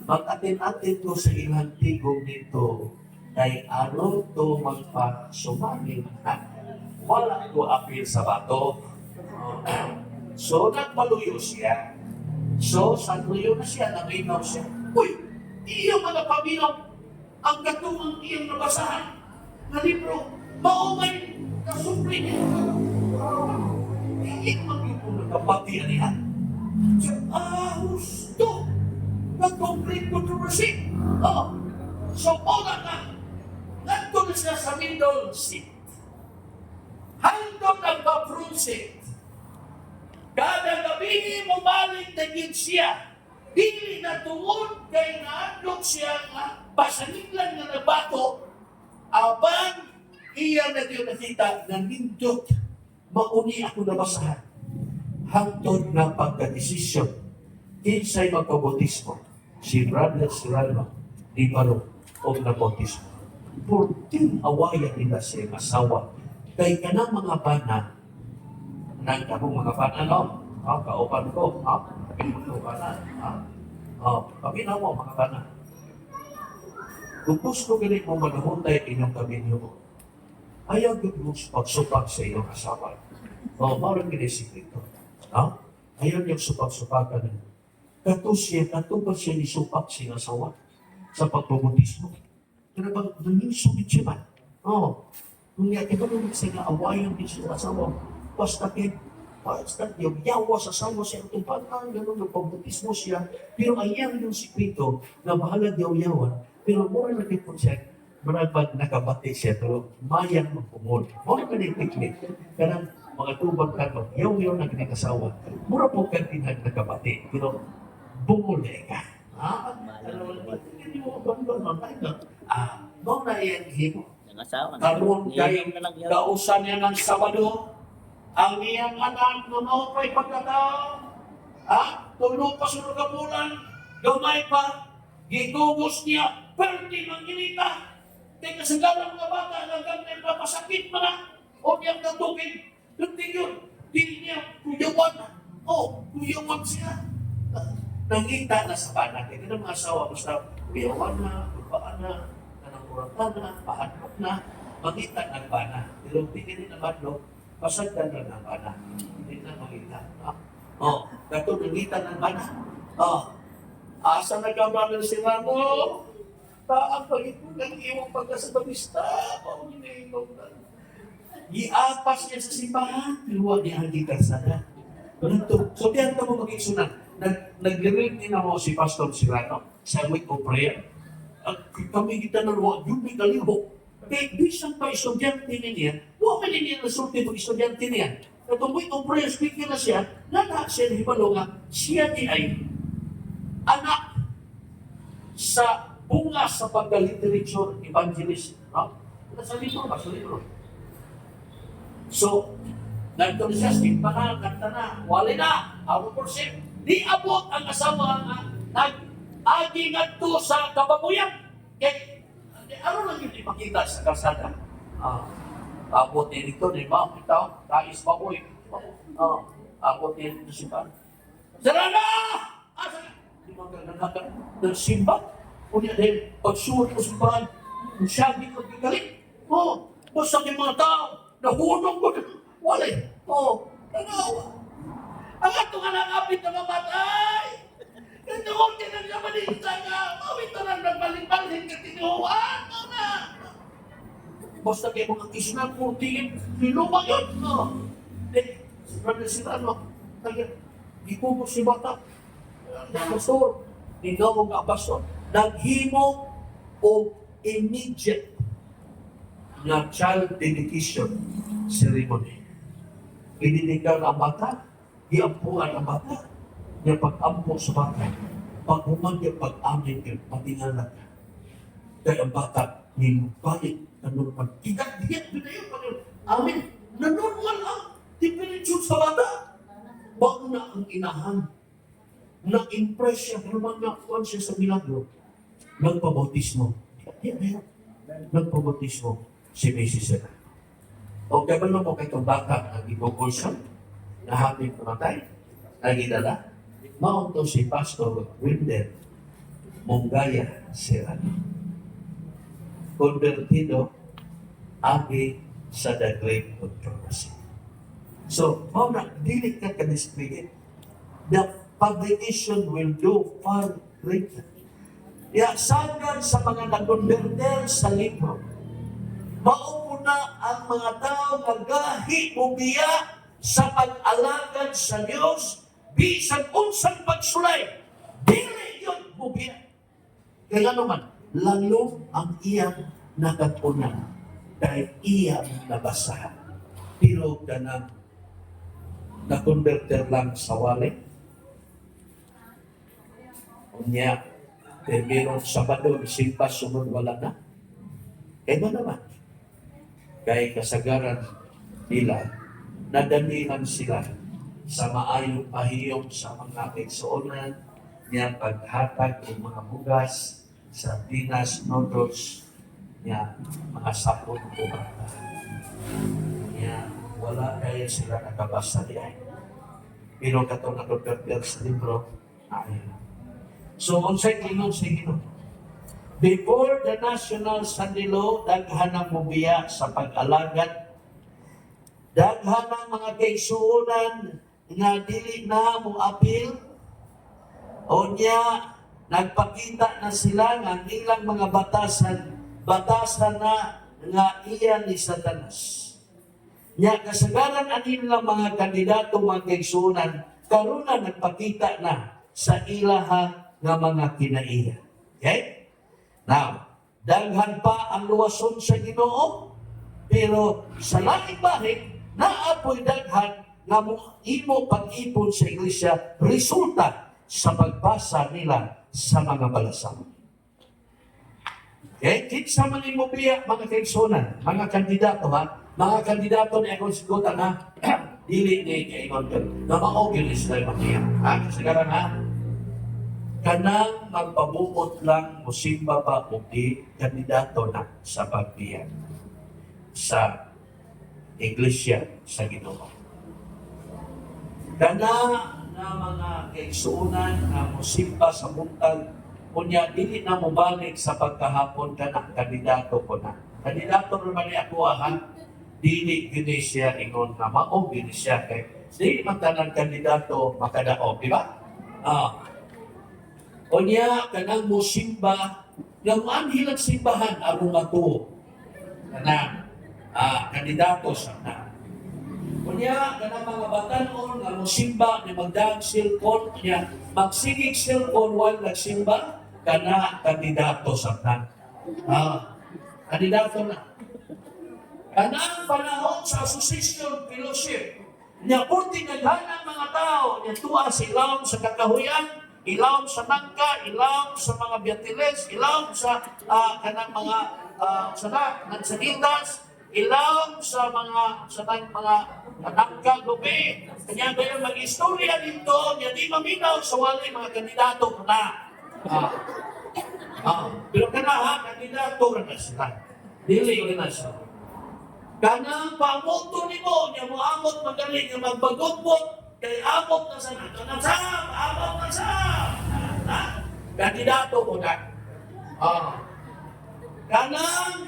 mag-atin-atin ko sa ilang tigong nito, kay ano to magpasumanin na wala ko apil sa bato. So, nagpaluyo siya. So, sa luyo na siya, naminaw siya. Uy, iyong mga paminaw, ang katumang iyong nabasahan na libro, maumay kasupli niya. Iyong mag-ipong nagkapatihan niya. So, husto, nag-complete controversy. So, una na, nandun na siya sa middle seat. Hanggang nagpa-front seat. Kada gabi mo balik na yun siya. Dili na tuon kay naadlok siya nga pasaniglan nga nabato. Abang iya na yun nakita na nindot. Mauni ako nabasahan. Hangtod na pagkadesisyon. Kinsay magkabotismo. Si Brother Serrano di Barong o nabotismo. Purting awayan nila siya asawa. Kay kanang mga bana nang akong mga bana, kaupan ko, kapinto ka na, paminaw mo mga bana. Kung gusto ganit mo magahuntay inyong kabinyo mo, ayaw mo pagsupak sa iyong asawa. Marang ginisikreto. Ayaw niyang supak-supakan. Kato ba siya nisupak siya asawa sa pagpabutismo? Kaya ba, nangyusubit siya ba? Kung nga, iba naman siya awayan din siya asawa. Basta yung yawa sa asawa siya, itong pantang, gano'n, nagpabutismo siya. Pero ayaw yung sikreto na bahala yaw-yawan. Pero mura na po siya, marapag nakabati siya, pero mayang magpumul. Mura ka ng teknik. Karang mga tubag ka, yaw-yaw na kinakasawa. Mura po ka nakabati, pero bumul ka. Hindi mo abandon, no na yan himo. Karoon kay kausan niya ng Sabado, ang iyang anak nuno pa'y pagkatao, tulog pa sa bulan, gamay pa, gigugos niya, perdi ng ginita, kaya kasagalang mga bata, hanggang may papasakit pa na, o niyang natugin, hindi yun, hindi niya kuyawan siya. Nangita na sa bana, kaya ng mga asawa, basta kuyawan na, kulpaan na, nananguratan na, pahanap na, mangita ng bana. Pero hindi na madlo, pasagdan na ng bana. Hindi na mangita. Kato nangita ng bana. Asa nagkamana si Rano? Taang pag-ipon ng iyong pagkasabalista. Paano nainom na? Iapas niya sa simbahan. Luwag niya ang gitasada. So, diyan ka mo mag-iksunan. Nag-ring din ako si Pastor Serrano sa week of prayer. Kami kita na luwag, yung may kalibok. Kaya bisang pa estudyante niya, huwag ka niya nasulti ng estudyante niya. Katong week of prayer, speaker na siya, nata siya na hibalo nga, siya di ay anak sa bunga sa pagka-literature evangelist. Sa libro ba? Sa libro. So, nagto siya, speak pa na, kanta na, wali na, ako porsin. Di abot ang asawa nga, nag-agi nga to sa kababuyan. Kaya, ano lang yun ipakita sa kalsada? Abot din ito, di ba? Ito, tais baboy. Abot din ito si Pan. Sarana! Di ba nagsimba? Kunya din, pagsuot ko si Pan, sabi ko gagaling. Basta yung mga tao, nahunong ko. Wala. Tanawa. Ang ato nga nakapit na mamatay. Ito ko tinagyamanita nga. Mawito lang nagbalin-balin ka tinuhaan. basta kayo mga kisnan, kurtiin, luma yun. Brother Silano, ikubo si bata. Pastor, ikaw mga pastor, naghimo o immediate na child dedication ceremony. Idinikaw ang bata, iampuan ang bata, niya pag-ampo sa bata, pag-humag niya pag-amin niya, patingalan niya. Kaya ang bata, balik na normal. Ikat-diyan, pinayon pa niyo. Amin, na normal ang temperature sa bata. Bago na ang inahan, na-impress siya, naman na kuwan siya sa milagro, nagpabautismo. Nagpabautismo si Mrs. Sera. O kabalo mo kay itong bata ang ibubulsan, na habing pumatay, nagidala, maunto si Pastor Wilder Mongaya Serrano. Convertido agi sa The Great Controversy. So, mauna, dili ka ka-display. The publication will do far greater. Kaya sagad sa mga nag-converter sa libro, mauna ang mga tao nagahi umiya sa pag-alagad sa Diyos, bisan unsang pagsulay, dili yun umiya. Kaya naman, lalo ang iyang nakatunan dahil iyang nabasahan. Pero ganang na-converter lang sa wallet. Unya, meron Sabado, simpa, sunod, wala na. Ito naman. Kaya kasagaran nila, nadanihan sila sa maayong pahiyong sa mga kaigsuonan niya paghatag ng mga bugas, sardinas, noodles, niya mga sapon o bata. Niya, wala kaya sila nakabasa niya. Pero katong nakonverter sa libro, ayun. So, unsay tingog sa Ginoo? Before the National Sunday Law, daghan ang mubiya sa pag-alagad, daghan ang mga kaigsuonan nga dili na mo apil, o niya, nagpakita na sila nga ang ilang mga batasan na nga iyan ni Satanas. Nya kasagaran ang ilang mga kandidato, mga kaigsuonan, karon na nagpakita na sa ilaha nga mga kinaiya. Okay? Now, daghan pa ang luwason sa Ginoo, pero sa laing bahig, naapoy daghan nga imo pag-ipon sa iglesia resulta sa pagbasa nila sa mga balasan. Okay? Kinsa man imo biya, mga kaigsuonan, mga kandidato ha, mga kandidato na akong sigutan ha, dili ni kaingon ka, na maogil sila makiya. Ha? Kasagaran ha, kanang magpabuot lang musimba pa o di kandidato na sa pagbiyan sa iglesia sa Ginoo. Kana na mga kaigsuonan na musimba sa buntag, kunya dili na mobalik sa pagkahapon kanang kandidato ko na. Kandidato naman ni ako dili gini siya ingon na mao gini siya kay dili man tanang kandidato makadaog, di ba? O niya, kanang musimba, ng anhilang simbahan, aron ato, kanang kandidato sa na. O niya, kanang mga batanon, nga musimba, na magdaang silpon, niya, magsigig silpon, while nagsimba, kana kandidato sa na. Kandidato na. Kanang panahon sa association fellowship, niya, purti naghanang mga tao, niya tuwa silang sa kakahuyan, ilaw sa nangka, ilaw sa mga biatiles, ilaw sa kanang mga nagsanitas, ilaw sa mga nangka lubi. Kanya kayo mag-istorya dito, niya di maminaw sa wali mga kandidato na. Pero kana kandidato na sila. Dili na sila. Kanang pamuto ni mo, niya mo amot magaling, niya magbagumbot, kay amot na sa nato na sa amot na sa kandidato ko na kanang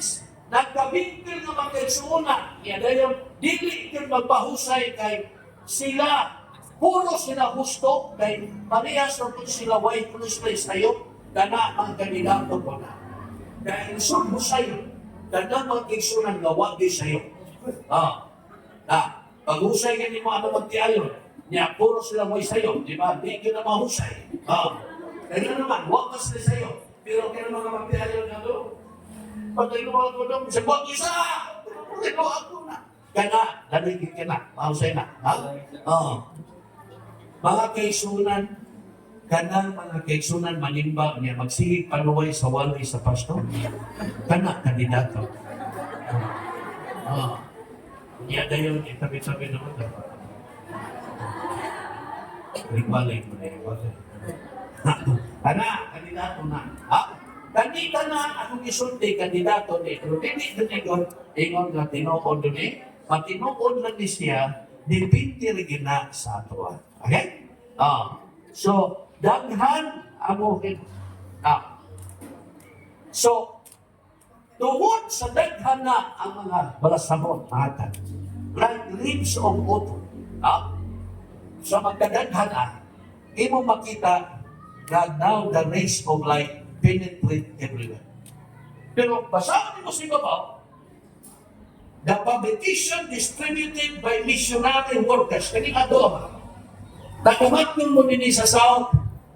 nagkabingkil na magkaisuuna yan yung dili yung magpahusay kay sila puro sila husto kay parehas na po sila white plus place tayo kana ang kandidato ko na dahil husay Kanang mga kaigsunan nga wagi sa'yo. Paghusay ka ni mga ano magtiayon, niya puro sila mo sa'yo, di ba? Di ka na mahusay. Kaya naman, wag ka sila sa'yo. Pero kaya mga magtiayon nga doon. Pag kayo mga doon, sa wag isa! Pero ako na. Kaya lamigin ka na, mahusay na. Mga kaigsunan, kanang mga kaigsunan manimba niya magsigig panuway sa walay sa pastor. Kana kandidato. Niya dayon itabi-tabi naman na. Balay mo na yung Kana kandidato na. Kanita na akong isulti kandidato ni. Pero hindi doon ingon nga tinuod doon matinuod lang ni siya, dipinti rin na sa ato. Okay? So, daghan amo so tungod sa daghan na ang mga balasamot mahatan like leaves of autumn sa magkadaghan imo makita na now the rays of light penetrate everywhere. Pero basahin mo sa ibabaw, the publication distributed by missionary workers kaning ato nakamatnong mo din sa South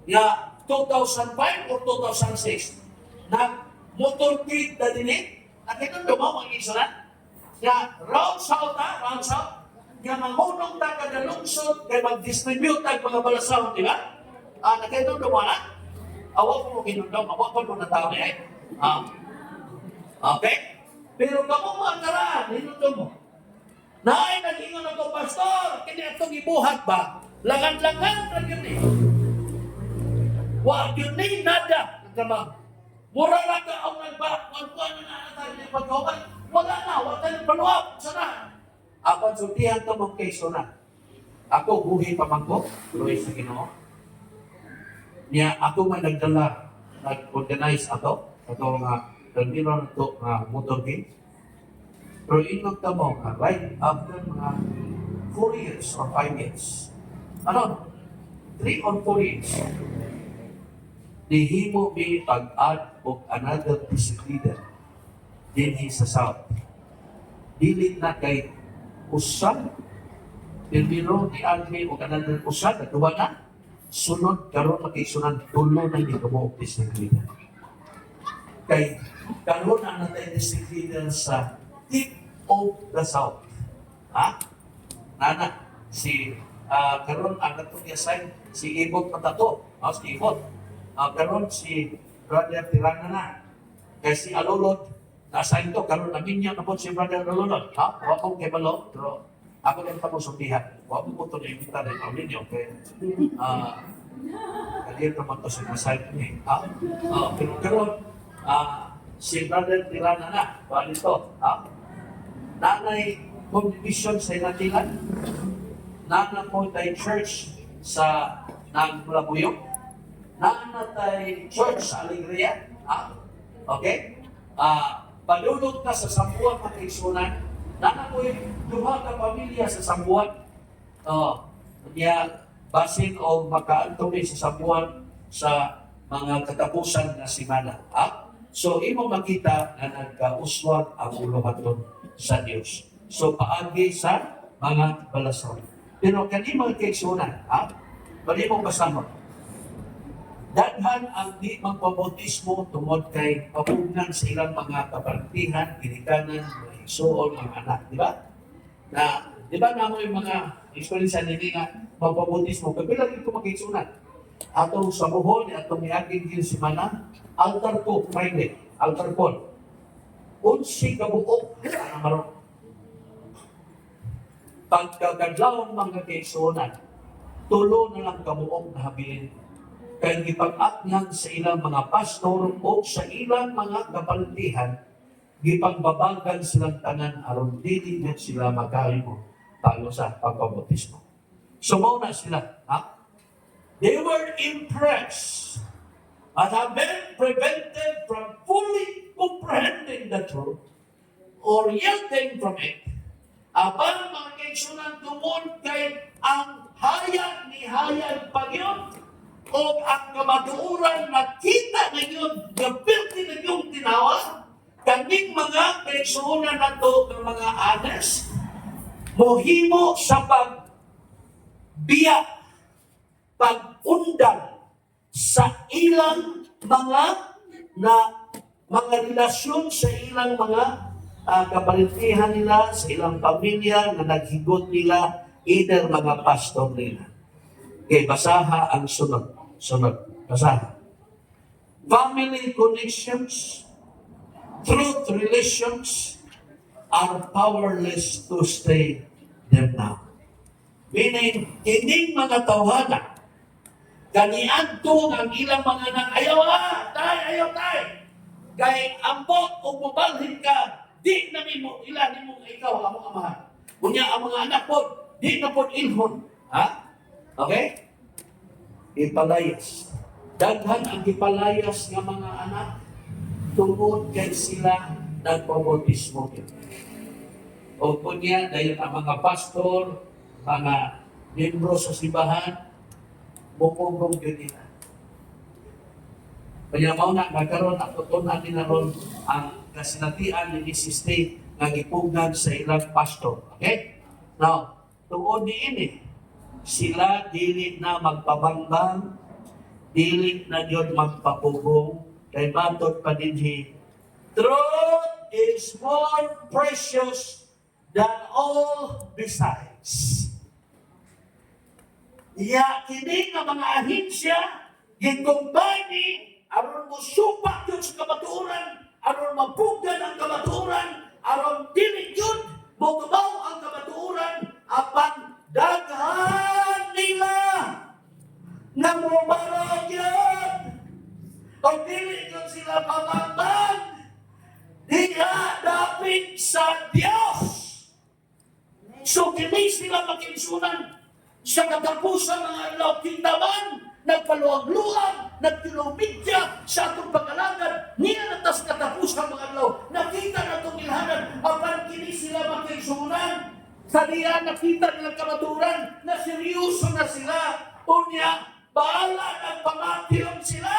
na 2005 or 2006 na motorcade na din nakita nyo mo mga isa na round south nga mangunong ta kada lungsod kay mag-distribute ang mga balasaw, di ba? Nakita nyo mo na? Awag mo kinundong, awag mo na tao niya okay? Pero kamo mga karaan, hinundong mo. Naay nag-ingon ako, Pastor, kini atong ibuhat ba? Langan-langan na yun Wag yun nada. Mura lang ka ang nagbakuan na natin yung pagkawan. Wala na, wala na paluap. Sana. Ako sultihan to mong kayso na. Ako buhi pamangko, tuloy sa Ginoo. Niya ako may nagdala, nag-organize ato nga nagdala na ito motorcade. Pero inong tamo nga, right after mga 4 years or 5 years, 3 or 4 years, nihimo mi pag-add of another district leader din sa South. Dili na kay usan, pero ni-add mi o another usan, natuwa na, sunod karon makisunan tulo na dito mo district leader. Kay karon na natin district leader sa tip of the South. Nana, si karon ang natong assign si Ibot Patato, si Ibot. Karon si Brother Tirana na. Kaya si Alolod, na-assign to, karon namin niya na po si Brother Alolod. Huwag kong kebalo, pero ako lang tapos sumihan. Huwag mo po ito na-imita rin ang ninyo. Kaya, kalir naman ito sa assign niya. Pero karon, si Brother Tirana na, bali ito. Nanay contribution sa inatilan, nana po tayo church sa Nagmulabuyok, nana tayo church sa Alegria, okay? Padulog ka sa Sambuan mga kaigsunan, nana po yung duha ka pamilya sa Sambuan, niya basin o makaantong sa Sambuan sa mga katapusan na simana. So, imo makita na nagkauswag ang uluhaton sa Diyos. So, paagi sa mga balasaw. Pero kani mga kaigsunan, bali mong basama. Daghan ang di magpabautismo tungod kay pabugnan sa ilang mga kapartihan, ginikanan, mga igsoon, mga anak. Di ba? Di ba na mo yung mga experience nila nga magpabautismo, kabilang ito mga kaigsunan. Atong sa buhon, atong iagin din si Mana, altar ko, Friday, altar call. Unsi kabuok, sana marong. Pagkagadlawang mga kaigsunan, tulo na lang kabuok na habilin. Kaya gipag-atngan sa ilang mga pastor o sa ilang mga kapaltihan, gipagbabagan silang tanan aron dili na sila magahimo talo sa pagpabautismo. So muna sila, they were impressed and have been prevented from fully comprehending the truth or yielding from it. Apan mga kaigsunan tungod kay ang hayag ni hayag pagyon o ang kamatuuran nakita na yun, gapilti na yung tinawa, Kaning mga kaigsuonan nato ng mga honest, mohimo sa pagbiya, pag-undang sa ilang mga relasyon sa ilang mga kaparintihan nila, sa ilang pamilya na naghigot nila, either mga pastor nila. Okay, basaha ang sunod. Basaha. Family connections, truth relations are powerless to stay them now. Meaning, kining mga tawhana, kaniadto ang ilang mga anak, ayaw tay. Kay ambot o mubalhin ka, di na mo, ilan mo ikaw, among amahan. Kunya ang mga anak po, di na po ilhon. Ha? Okay? Ipalayas. Daghan ang ipalayas ng mga anak, tungkol kay sila nagpabautismo. O kunya, dahil ang mga pastor, mga membro sa simbahan, mupugong yun nila. Kaya mo na, nagkaroon at tutunan nila ron ang kasinatian ni Mrs. State na gipugnan sa ilang pastor. Okay? Now, tungkol ni ini, sila dili na magpabangbang, dili na yun magpapugong, kay matod pa din truth is more precious than all besides. Iya, kini nga mga ahensya, gikumbani, aron mo supak yun sa kamatuoran, aron mapugdan ang kamatuoran, aron dili yun, mo gumaw ang kamatuoran, apan daghan nila na mumaragyan. Pag dili yun sila pamambang, diha dapit sa Diyos. So, kini sila makinsunan sa katapusan ng adlaw kintaman, nagpaluag-luag, nagtilumidya sa atong pag-alagad, niya natas katapusan mga adlaw, nakita na itong ilhanan, apan kini sila makinsunan, sa niya nakita nilang kamaturan, na seryoso na sila, unya, bahala ng pamatiyon sila,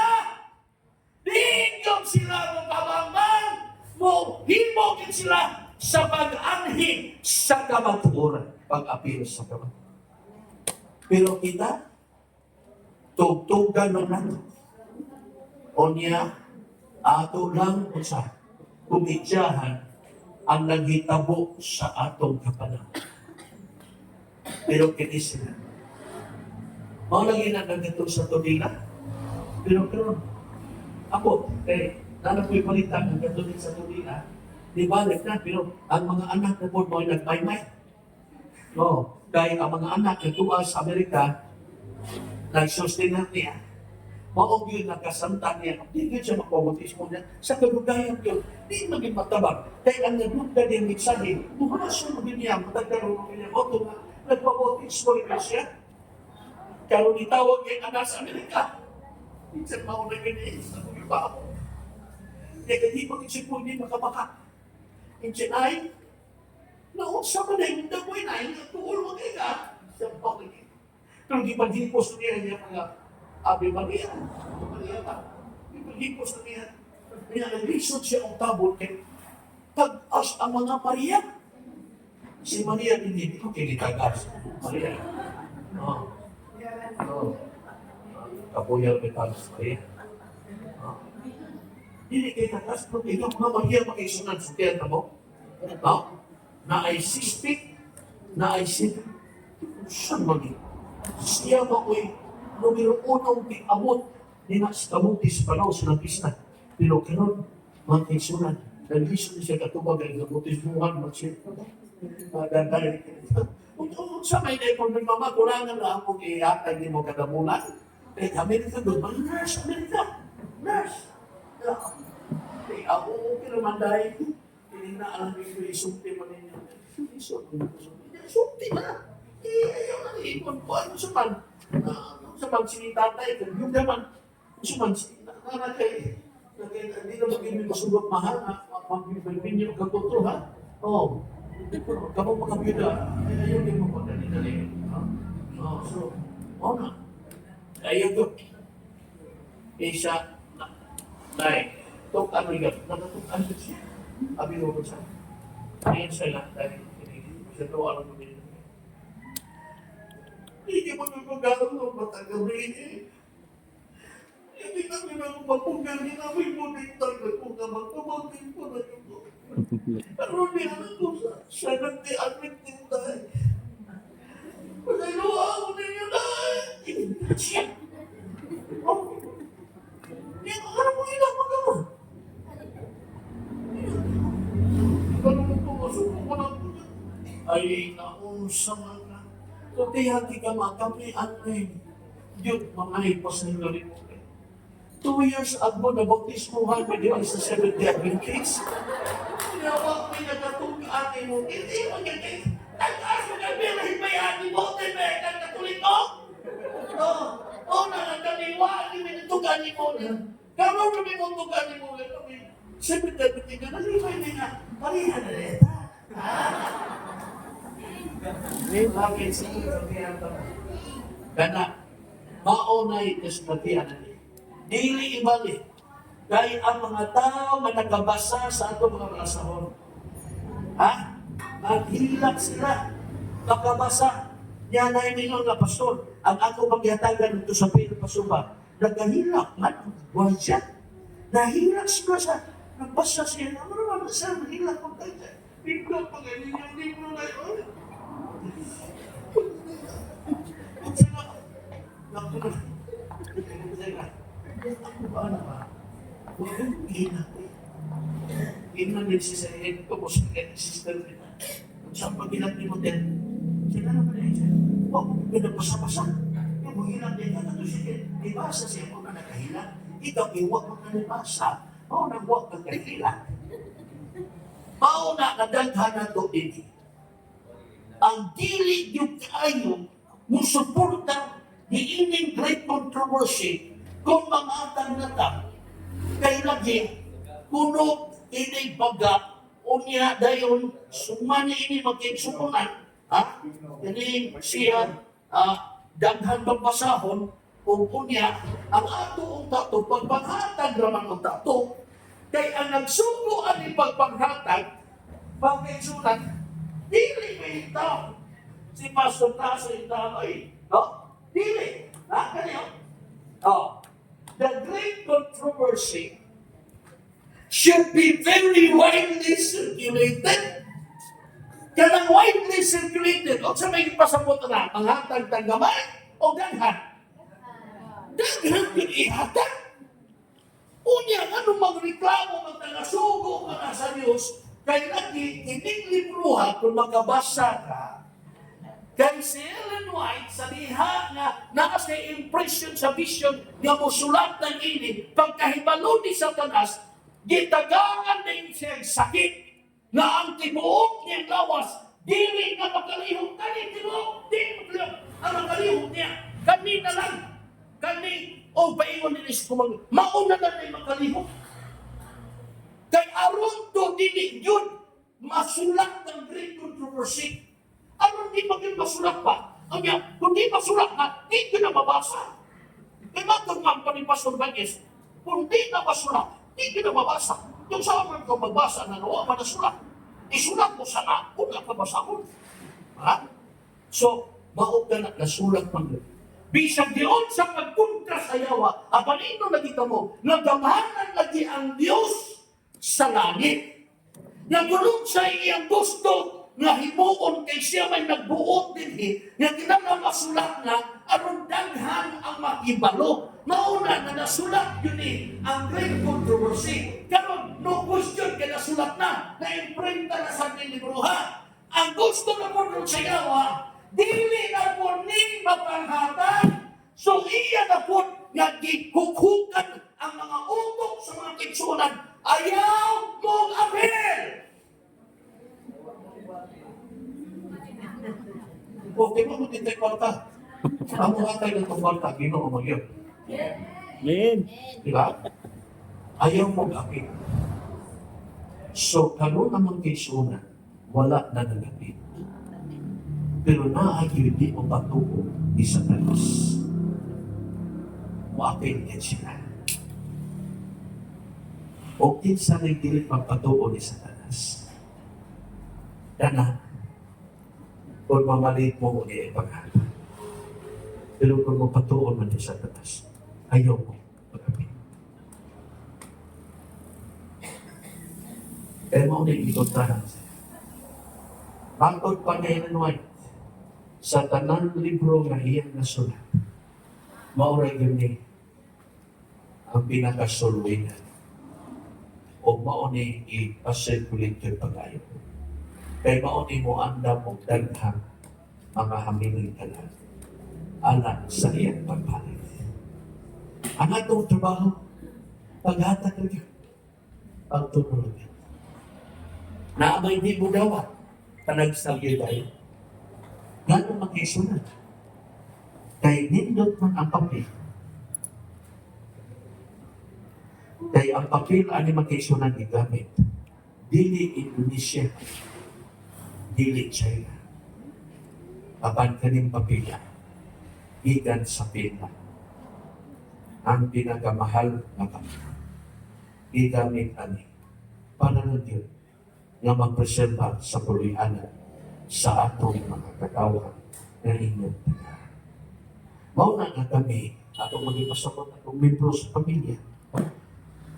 dinyong sila mo pabambang, mo himogin sila sa pag-anhi sa kamaturan, pag-apil sa kamaturan. Pero kita, tugtugan ng nato. O niya, ato lang usa, kumidyahan ang naghitabo sa atong kapalang. Pero kinis sila. Mao lagi na nagito sa tudila. Pero, ako, nanapoy palitan ng katulik sa tudila, di balik na, pero ang mga anak na po mo nagmaymay. No, dahil ang mga anak na tuwa sa Amerika, nagsustinan niya. Maong yun nakasanta niya. Di yun siya makabautismo niya. Sa kalugayan yun, di maging matabang. Dahil ang nagluga din mitsahin, bumaso mo din niya, matagkaroon mo niya. O ito nga, nagpabautismo rin siya. Karoon itawag yung anak sa Amerika. Minsan mauna ganyan, sa mga iba ako. Kaya hindi mag-isip po hindi makabaka. Minsan ay, naunsa mo na yung dagoy na, yung tuol mo ka. Siya pa rin. Pero di paghipos niya mga Ave Maria. Paghipos niya. Kaya nag-research siya ang tabot kay tag-as ang mga Maria. Si Maria hindi ko kinitagas. Maria. Oh. Kapuyal metalas Maria. Hindi kayo tagas, pero ikaw mga Maria makisunan sa tiyata mo. Na ay sispik, na ay sipik. Saan maging? Siya ba ko'y numero unong amot ni Nas Kamutis Panaw sa Napisna. Pero kanon, mga kaisunan, nag-listen siya katubag ay Kamutis Buhan, mag-share ko ba? Magandang. Sa may na kung nagmama, kurangan na ako i-atay ni mo kadamunan. Amerika doon, mga nurse, Amerika. Nurse. Ako, okay naman dahil hindi na alam ko isunti mo ninyo. Isunti na. Ayaw na iipon ko. Ano sa man? Sa man si tatay, yung naman. Sa man si nanakay. Hindi na magiging masubot mahal. Magbibigyan niyo kaguto, ha? Oo. Kapag makabida, ayaw din mo pagdali-dali. So, oo na. Ayaw ko. Isa, tay, tok ano yan? Nagatukan siya. Abi ko sa ayan sila dahil sa doon ang mga hindi mo nagpagano ng matagal rin. Hindi namin ako mapugal, hindi namin mo din talaga kung kamag-kamagin ko na ito. Pero niya ko sa 70 admit din tayo. Pagkailuwa ako ninyo na. Siya. Oh. Hindi ko alam mo ilang magama. Ganun mo pumasok ko na po niya. Ay, naunsa mga. So, hati ka kami anay. Yun, mga ipasay na rin mo. 2 years ago, nabautismuhan mo din sa 70 Adventist. Kinawa ko yung nagkatulong ate mo. Hindi mo ganyan. Nagkaas mo kami, mahimbayaan mo. Tebe, nagkatuloy ko. Oo, nakakaliwa. Hindi mo nitugan mo na. Karoon kami mo tugan mo na kami. 70 Adventist ka, nalibay na nga. Parihan na rin. Lagi sa iyo, kana, maunay kasmatian na niya. Dili ibali. Dahil ang mga tao na nakabasa sa ato mga rasahon, maghilak sila. Nakabasa. Yan na iningon na pastor. Ang ako magyatagan ito sa pinapasuba, nagkahilak man. Wala siya. Nahilak sila sa nagbasa siya. Ano naman siya, nahilak ko tayo. Bigla pa ganyan yung libro na yun. Naku na. Ano ba? Huwag kang ina. Ina din si Sahin ko, boss ka sister nila. Kung saan pag-ilang ni mo din, sila naman na siya. Huwag kong pinagpasa-pasa. Yung mo hilang din ka, ito siya. Ibasa siya mo na nakahilang. Ikaw, iwag mo na nabasa. O, nagwag kang kahilang. Mauna na daghan na ito din. Ang dili yung kayo, musuporta ni ining great controversy kung mamatang na ta, kay lagi, kuno ining baga, unya dayon, sumani ini magkiksukunan, ini siya, daghan babasahon, kung unya, ang ato ang tato, pagpanghatag raman ang tato, kay ang nagsugo ang ipagpanghatag, pagkiksunan, dili may itaw, si Pastor Taso itaw ay, dili, kanyo, the great controversy should be very widely circulated. Kanang widely circulated, o sa may pasapot na, ang hatag tanggaman o daghan? Daghan yun ihatag. Unya, ano magreklamo, magtangasugo ka na sa Diyos, kay lagi, ining libruha, kung magkabasa ka, kay si Ellen White, sa diha nga nakasa impression sa vision nga musulat ng ini, pagkahibalo ni Satanas, gitagangan din siya sakit na ang tibuok niyang lawas, dili na makalihog kani tibuok, dili makalihog, ang makalihog niya, kami na lang, kami, o paingon ni Isko, mauna na na makalihog. Kay aron to dili yun, masulat ng great controversy. Ano di maging masulat pa? Kung di masulat na, di ko na mabasa. Kaya matagman pa ni Pastor Bagis, kung di na masulat, di ko na mabasa. Yung sa amin ko magbasa na nawa man na sulat, isulat mo sana kung nakabasa ko. So, maog ka na nasulat man yun. Bisag diyon sa pagkontra sa yawa, apanino na kita mo, nagamahanan lagi ang Diyos sa langit. Nagulong sa iyang gusto, nga himuon kay siya may nagbuot din nga kinang masulat na aron daghan ang makibalo. Mauna na nasulat yun ang great controversy. Karon no question kay nasulat na imprenta na sa libruha. Ang gusto na po sa yawa, dili na po ning mapanghatag. So iya na po nga gikukukan ang mga utok sa mga kitsunan. Ayaw mong apel! Okay mo din tayo kwarta. Ang mga tayo ng kwarta, ginoo mo yun. Amen. Diba? Ayaw mo gapit. So, kano naman kay Suna, wala na nagapit. Pero naagyo di mo patuo ni Satanas. Muapil yan sila. O kinsa na hindi pagpatuo ni Satanas. Satanas. Kana, kung mamalit mo niya ipaghatag. Pero kung mapatuon man niya Satanas, ayaw mo pag-apil. Kaya mo na ikontahan siya. Pagod pa na White, sa tanang libro nga iyang nasulat, mauray yun ni ang pinakasulwinan o mauni i-circulate yung pag-ayo. Kaya mauni mo anda mo daghang mga hamiling talan alam sa iyang pagpalit. Ang atong trabaho, paghatag lang, pagtulog lang. Na may di mo gawa, panagsalgi tayo. Gano'ng mag-isunod? Kaya nindot man ang papel. Kaya ang papel ani mag-isunod igamit. Dili Indonesia, dili China. Apan kaning papila, ikan sa pila. Ang pinakamahal na papel. Igamit ani. Pananod yun nga magpreserba sa pulianan sa atong mga katawa na inyong taga. Mauna nga kami, atong maging pasakot atong membro sa pamilya.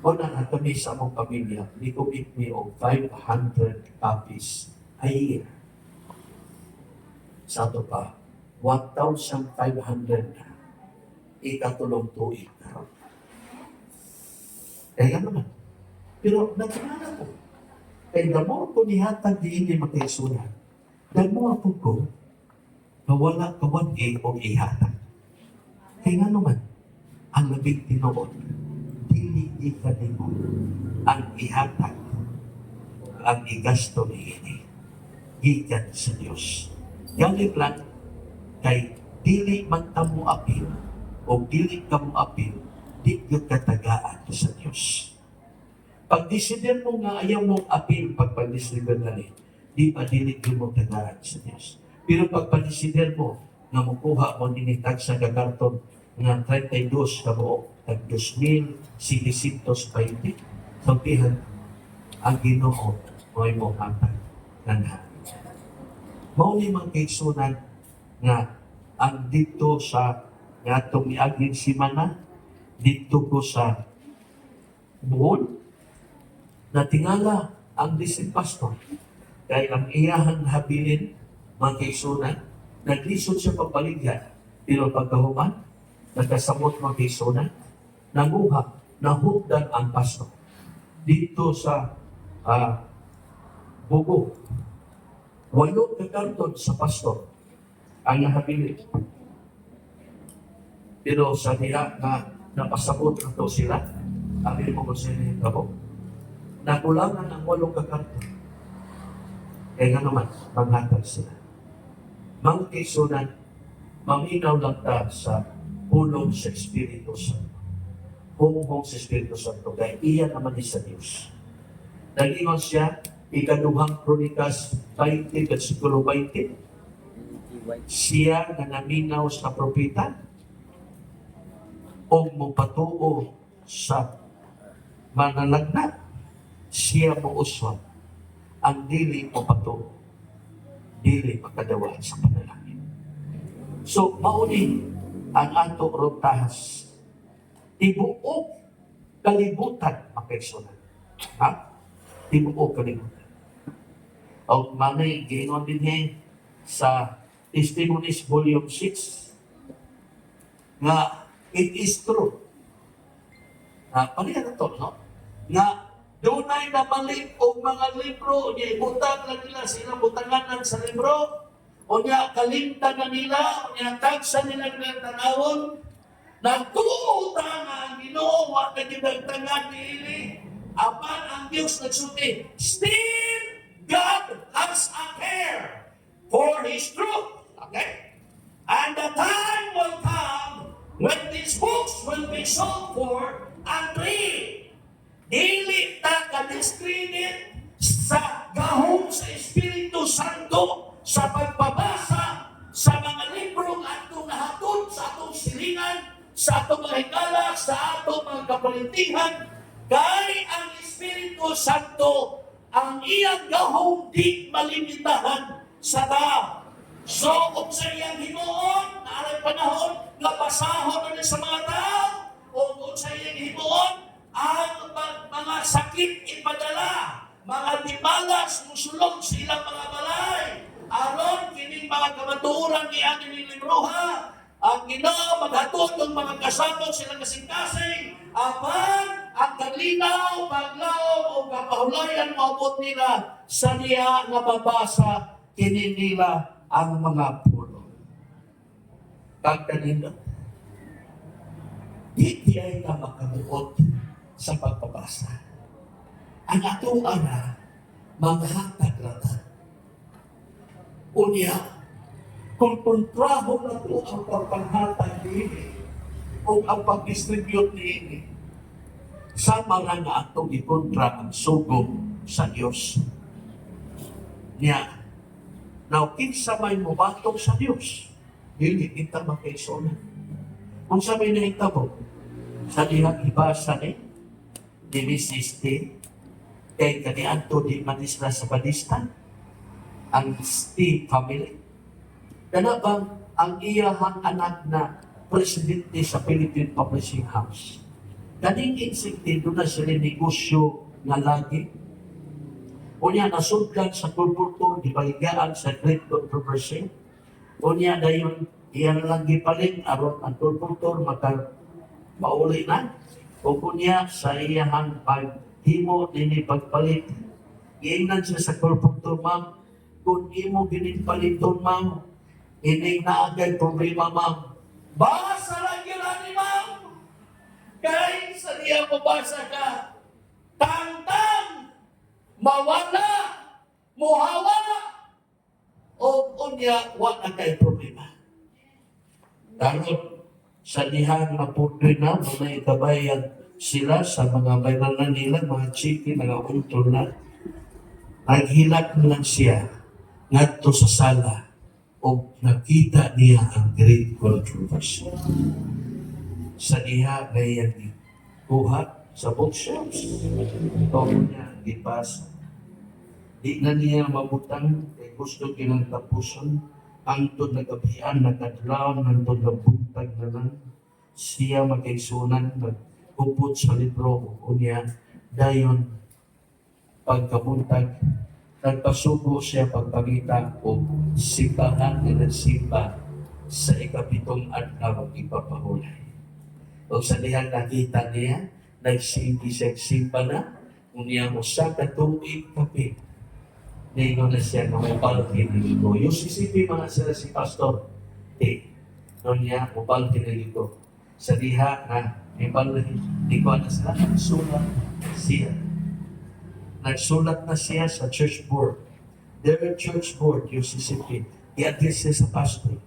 Mauna nga kami sa among pamilya, ni-commit me of 500 copies a year. Sa ato pa, 1,500 na ikatulong tuig na. Kaya naman. Pero nagkakala ko, kaya damo ko nihatag di hindi magkaisunan. Damo ako ko, na wala kawan o ihatag. Kaya nga naman, ang labing tinoon, dili ikanimo ang ihatag, ang igasto ni ini, gikan sa Diyos. Galing lang, kay dili man tamo apil, o dili kamo apil, di yung katagaan sa Diyos. Pag desider mo nga ayaw mong apil pagpag-desider na di pa dilit yung mong tagaan sa Diyos. Pero pagpag-desider mo nga mukuha mo ninitag sa gagarton nga 32 ka mo, tag 2,620, sampihan ang Ginoo mo'y mong hatag na nahan. Mauni mang kaigsunan nga ang dito sa nga itong iagin si Mana, dito ko sa buhon, na tingala ang district pastor. Kaya ang iyahang habilin, mga kaigsunan, naglisod siya papaligyan, pero pagkahuman, nagkasamot mga kaigsunan, nanguha, nahugdan ang pastor. Dito sa Bugo, 8 kakarton sa pastor ang nahabilin. Pero sa nila na napasabot na to sila, ang mo ko sila yung kabo, nakulangan ang 8 kakarton. Kaya nga naman, maghatag sila. Mga kaisunan, maminaw lang ta sa pulong sa Espiritu Santo. Humong sa Espiritu Santo, kaya iyan naman sa Diyos. Nagingon siya, ikaduhang Kronikas 20, versikulo 20. Siya na naminaw sa propeta, o mupatuo sa manalagnat, siya mo uswan, ang dili mo patuo, dili makadawa sa panalangin. So, mauni ang ato rotahas. Tibuok kalibutan, makaisonan. Ha? Tibuok kalibutan. O manay, gingon din sa Testimonies Volume 6, nga it is true. Palihan na to, no? Nga dunay nabalik o mga libro, niya ibutang na nila sila butanganan sa libro, o niya kalimtan na nila, o niya tagsa nila ng tanawon, nagtuutang ang Ginoo, at nagdagtangan nili, apan ang Diyos nagsulti, still God has a care for His truth. Okay? And the time will come when these books will be sold for and read. Dili ta ka-discredit sa gahong sa Espiritu Santo sa pagbabasa sa mga librong atong nahatod sa atong silingan, sa atong mga higala, sa atong mga kapalintingan, kay ang Espiritu Santo ang iyang gahong di malimitahan sa ta. So, kung sa iyang himuon, na panahon, napasahon na sa mga tao, o kung sa iyang himuon, ang mga sakit ipadala, mga timalas, musulong sa ilang mga balay, aron kining mga kamatuoran ni ani ni Libruha, ang Ginoo maghatod ng mga kasabot silang kasing-kasing, apan ang kalinaw, paglaom o kapahulayan maabot nila sa niya nga mabasa kini nila ang mga puno. Kagkanina, di ay ka makabuot sa pagpabasa. Ang ato ana, maghatag rata. Unya, kung kontraho na ito ang pagpanghatag niini o ang pag-distribute niini, sama na nga atong ikontra ang sugong sa Diyos. Niya, now, kinsa may mubatong sa Diyos, dili kita makaisonan. Kung sa may nahitabo, sa dihang ibasa ni, dinisiste, kay kanianto di manisla sa badistan, ang Steve family. Kanabang ang iyahang anak na presidente sa Philippine Publishing House. Kaning insektido na sila negosyo nga lagi. Unya nasudlan sa kulturto, di baligaan sa great controversy. Unya dayon iyan lang gipaling aron ang kulturto mauli na. O kunya sa iyahang paghimo nini pagpalit. Iingnan siya sa kulturto, ma'am, kung imo ginipaliton, ma'am, ining naagay problema, ma'am. Basa lang yun, ani, ma'am. Kay sa niya mabasa ka, tang-tang, mawala, muhawa, o unya, wala kay problema. Tarot, sa dihang na putoy na, mga ikabayan sila sa mga bayranan nila, mga chiki, mga untol na, naghilat lang siya ngadto sa sala o nakita niya ang great controversy. Sa diha gayang kuha sa bookshelves. Ito niya ipasa. Di na niya mabutang kay gusto kinang tapuson ang tod nagabihan, nagkadlaw, ng tod nabuntag na lang. Siya magkaisunan, nagpupot sa libro o niya dayon pagkabuntag, nagpasubo siya pagpangita o simbahan na nagsimba sa ikapitong adlaw ipapahulay. O sa dihang nakita niya, nagsimbi siya simba na, unya mo sa katuig kapit. Ngayon na siya na may palkin ng ito. Yung sisipi mga sila si Pastor, noon niya, mo palkin ng ito. Sa diha na, may palkin, di ko na sila, nagsulat siya. Nagsulat na siya sa church board. Their church board, UCCP, i-address siya sa pastor.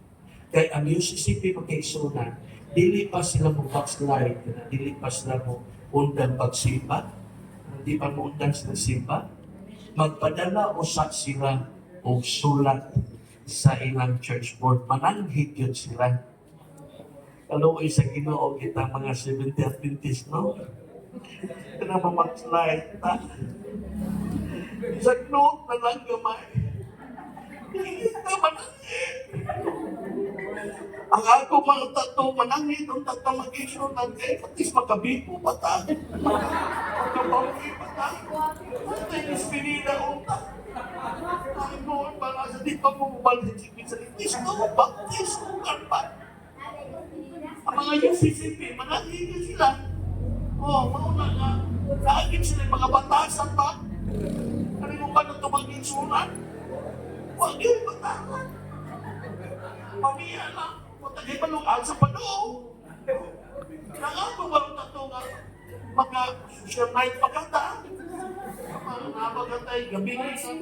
Kaya ang UCCP magkaisunan, dili pa sila mo backslide, dili pa sila mo undang pagsimba, hindi pa mo undang sila simba, magpadala usa sila o sulat sa ilang church board. Mananghit yun sila. Kaluoy sa Ginoo kita mga 70th Adventist, no? Kaya mag-slide ta. Sa note na lang gamay. Hindi ka mananghit. Ang ako mga tato mananghit, ang tato mag-issue ng at least makabipo pa ta. Magkabawin pa ta. Ang ispinida unta. Ang noon para sa di pa mo mabalik sa litis ko, baptis ko pa. Ang mga UCCP, mananghit sila. Mauna nga. Kaagin sila yung mga batasan pa. Ano yung ba nang tumagin sunan? Huwag yun, batasan. Pamiya lang. Matagay pa nung alsa pa doon. Nangato ba ang tato nga? Maka-social night pa kata. Nabagatay, gabi na sa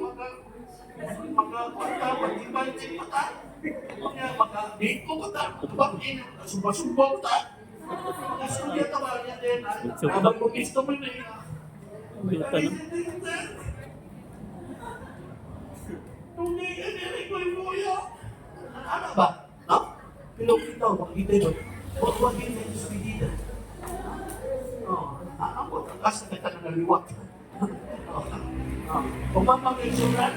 maka-kwanta, mag-invite pa ta. Maka-date ko pa ta. Bakit? Suba-suba ta. Gusto niya tawag niya din. Habang kung gusto mo na yun. Hindi ka nila ko yung buya. Ano ba? No? Pinukita ko, makita yun. Huwag yun yung spidida. Ang kasi kita na naliwat. Umamang yung sulat,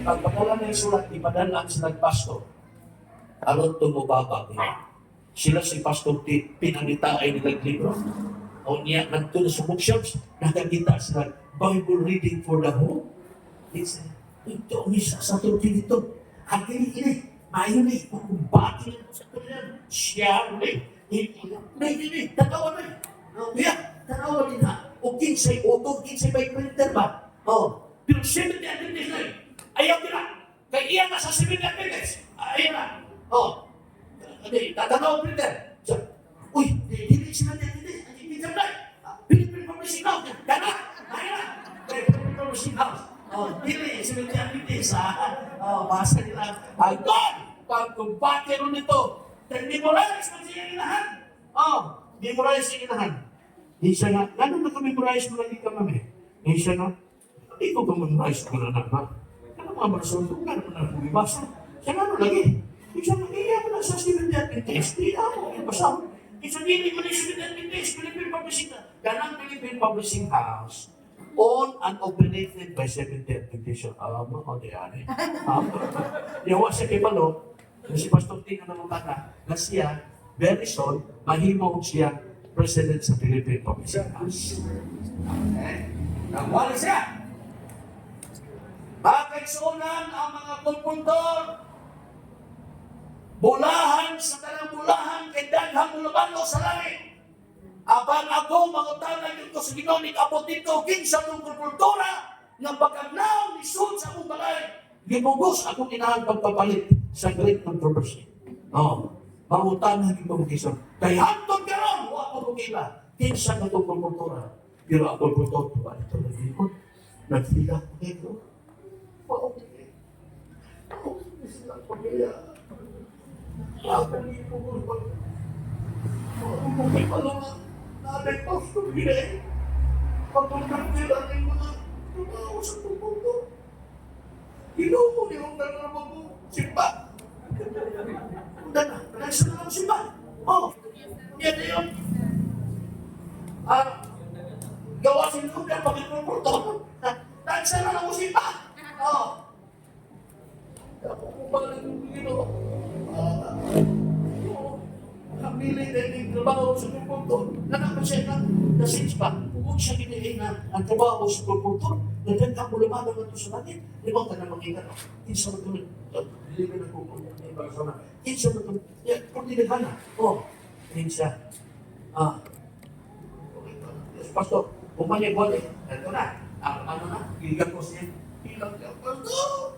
pagpadala ng sulat, ipadala sa nagpasto. Aron tumubaba niya. Sila si Pastor pinangitaan nilang libro. O niya, nagtulong sa bookshops, nakakita sila, Bible reading for the home. It's, ito, misa sa turki dito. Ang ini, ayaw na, kung bakit sa kanya, siya, hindi, tatawa na. Kaya, tatawa din ha. O kinsay auto, kinsay by printer ba? Pero 70 Adventist na ayaw nila. Kaya iyan na sa 70 Adventist. Ayaw na. Tatanaw printer. Uy, hindi sila Adventist. Ang printer na. Philippine Publishing House. Gana. Ayaw na. Philippine Publishing House. Dili, 70 Adventist. Basa nila. God! Pagkumbate rin nito. Memorize mo siya inahan. Memorize siya inahan. Isa nga, ano nakamemorize mo lagi ka mami? Isa nga, hindi ko memorize ko na naman. Ano mga marasol ko, ano na bumibasa? Siya nga lagi. Isa nga, iya mo na sa Stephen Adventist. Iya mo, yung basa. Isa hindi mo na Stephen Adventist, Philippine Publishing House. Ganang Philippine Publishing House. Owned and operated by Seventh Adventist. Mga di ani. Yawa siya kay Palo, si Pastor Tina na mga na siya, very soon, mahimong siya president sa Philippine Publishing House. Okay? Nagwali siya. Bakit sunan ang mga pulpuntor? Bulahan sa tanang bulahan kay daghang mulabalo sa langit. Abang ako, mangutangan yun ko sa ginonik, abot dito, kinsa mong kultura, nga pagkagnaw ni Sun sa akong balay. Gibugos akong inahan pagpapalit sa great controversy. Mangutangan yun ko kisa. Kaya hantod ka ron, huwag ko kila. Kinsa na itong kultura. Pero ako kultura, ba ito nag-ikot? Nagfila ko dito. Okay. Sila pamilya. Ako ni Pugurban. Ako may palungan. Nanay Pastor Gire, pagpunta nila ng mga tumawa sa pupunto. Ginumo niyo ang nanaman mo, simba. Punta na, nasa na lang simba. Yan na yun. Gawa sinugan, pagkipupunto. Nasa na lang mo simba. Ako kumalang yung Ginoo. Pili na yung trabaho sa pulpuntor, nakapasya na, nasins pa, kung siya kinihin na ang trabaho sa pulpuntor, nagdagdag mo lumaban na ito sa natin, limang ka na makita na, kinsa mo ito, hindi ka na kukunin, kinsa mo ito, kung dinaghan na, kinsa, Pastor, kumanya boleh, ito na, ano na, gigan ko siya, ilang ka, Pastor,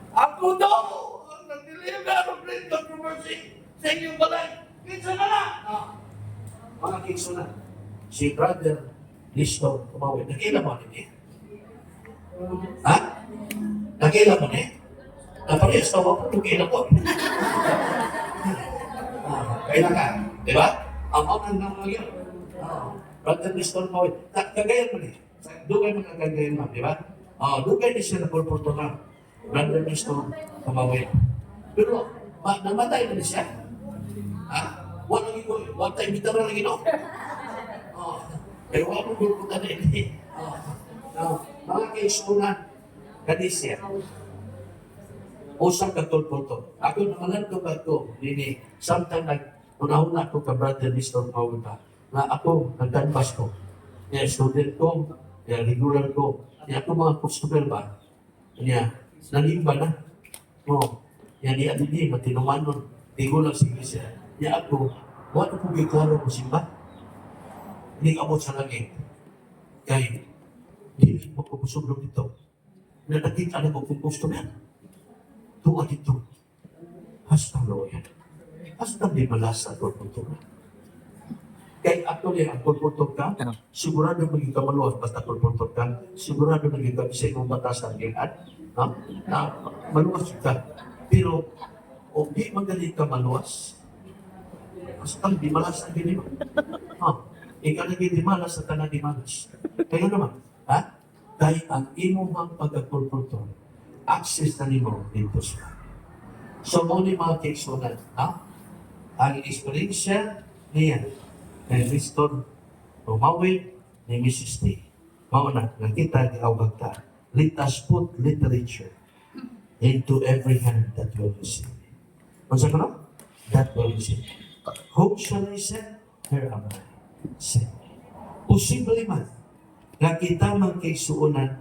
ako daw, ang nagdiliga ng great controversy sa inyong balay, kinsa na na! Mga kinsa na. Si Brother Listo tumawid. Nakila mo niya? Ha? Nakila mo niya? Naparehas tawa ko, nakila ko. Kailan ka? Diba? Ang unang naman yun. Brother Listo tumawid. Kagayan mo niya. Dugay mga kagayan mo, diba? Dugay niya siya na pulpulto na. Brother Listo tumawid. Pero, namatay na siya. Walang ito, wag tayo bitara lang ito. Pero wala mong gulputan na ini. Mga kaisunan, kadisya. Usang katulpulto. Ako naman ko ba ito, nini, samtang unahuna ko ka Brother Mr. Mawita, na ako, nagdanbas ko. Kaya student ko, kaya regular ko, kaya ako mga customer ba, kaya nalimba na. Kaya di adili, matinuman nun, di ko lang sige siya. Ya ako, wala ko giklaro ko simba. Hindi abot sa langit. Kaya, hindi mo ko kusublo dito. Na nakita na ko kung gusto na. Tuwa dito. Hasta loyan. Hasta di malasa ko kultura. Kaya ako niya, ang kultur ka, sigurado maging kamaluas basta kultur ka, sigurado maging kabisay mong batasan yan. Maluwas ka. Pero, o di magaling ka maluwas, basta di malas ang ginima. Ikaw na di malas at na di malas. Kaya naman, dahil ang imong pagkakulkulto, access na nimo dito siya. So, mo ni mga keksunan, ang experiensya niya, kay Mr. Tumawid ni Mrs. T. Mauna, nakita, giawag ka. let us put literature into every hand that will receive. Unsa ko no? That will receive. Whom shall I send? Here am I. Send me. Posible man nga kita man kay suunan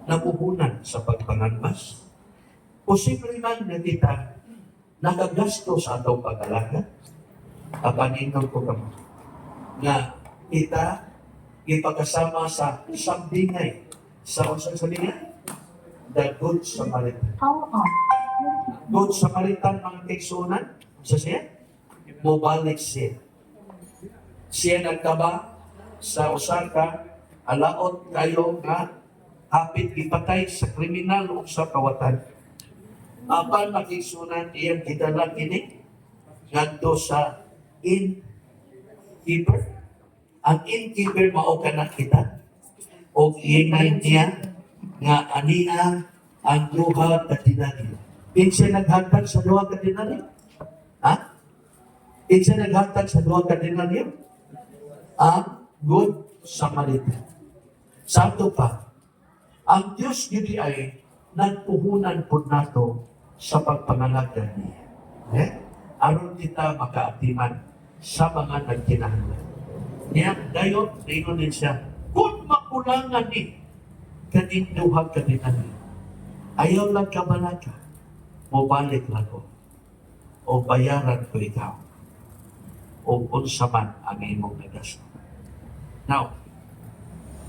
napuhunan sa pagpanganbas. Posible man nga kita nakagasto sa atong pag-alaga. Kapaninong ko kamo nga kita ipagkasama sa sambingay sa unsang sabingay? The Good Samaritan. Good Samaritan ang kaigsunan. Sa siya? Mobalik siya. Siya nagtaba sa Osaka, alaot kayo nga hapit ipatay sa kriminal o sa kawatan. Apan makigsunan iyang gidala kini ngadto sa innkeeper. Ang innkeeper mao kana kita. O ingay niya nga ania ang duha ka dinaryo. Kinsa naghatag sa duha ka dinaryo? Ha? Kinsa naghatag sa duha ka dinaryo? Ang Good Samaritan. Santo pa, ang Diyos gidi ay nagpuhunan po nato sa pagpangalaga niya. Aron kita makaatiman sa mga nagkinahanglan. Niya, dayon, tingnan din siya, kung makulangan ni kaning duha ka dinaryo, ayaw lang ka malaka, mabalik lang ko, o bayaran ko ikaw, o unsa man ang imong nagasto. Now,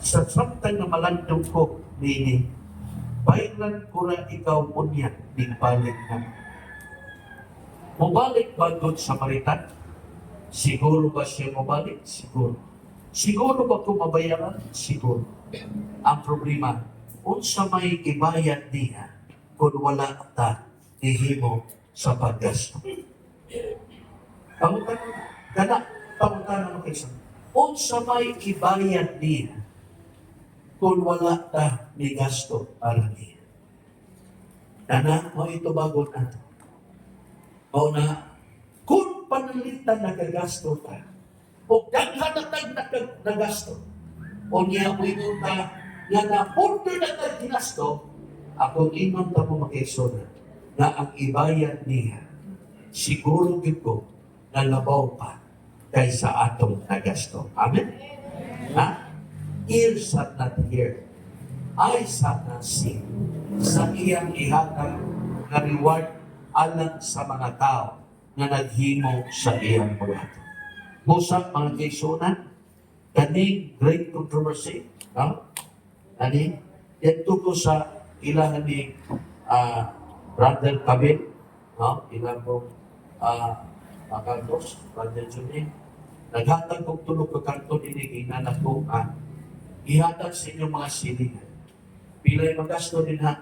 sa samtang na malandong ko, nini, bayaran ko na ikaw unya, di balik na. Mabalik ba doon sa Samaritan? Siguro ba siya mabalik? Siguro. Siguro ba kung mabayaran? Siguro. Ang problema, unsa may ibayad niya kung wala ta ihimo sa paggasto. Pangutan naman kayo. Unsa may ibayad niya kung wala ta ni gasto para niya. Kana, mo ito bago nato. O na, kung panalitan nagagasto ta, o daghanatag nagasto, o niya mo ito ta, nga na-order na tayo ginasto, ako inon ta mo makisuna, na ang ibayad niya, siguro ko na labaw pa kaysa atong nagasto. Amen? Ha? Ears have not heard, eyes have not seen, sa iyang ihatag na reward alang sa mga tao na naghimo sa iyang buhaton. Musap mga kaisunan, kaning great controversy, no? Ani, yan tuko sa ilahan ni Brother Kabel, no? Ilang po Carlos, Brother Junie, naghatag kong tulog ka karton ini inanak ko, ihatag sa inyong mga silingan. Pila'y magasto din ha,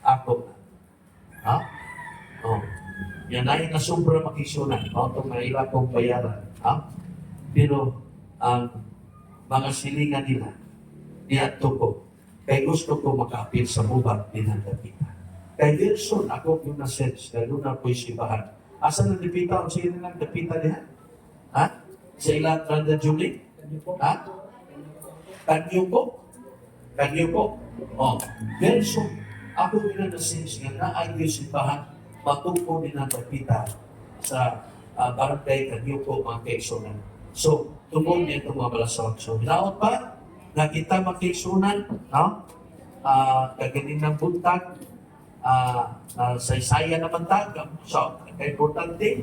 ako. Ha? Oh. Yan ay nasubra makisunan, no? Itong naila kong bayaran. Ha? Pero ang mga silingan nila, niyato ko, kay gusto ko makaapil sa mubang dinanda kita. Kay Wilson, ako yung na-sense, kaya doon na po'y sibahan. Asa na dipita? Ang sige nilang dipita niya? Ha? Sa ilang Brother Julie? Ha? Kanyo ko? Kanyo ko? Oh, Wilson, ako yung na-sense nga na ay yung sibahan, matupo din ang dipita sa barangay kanyo ko, mga kaisunan. So, tungkol niya itong mga balasawag. So, hinaot pa, na kita makisunan, no? Kaganin ng buntag, saysaya naman tag, so, importante,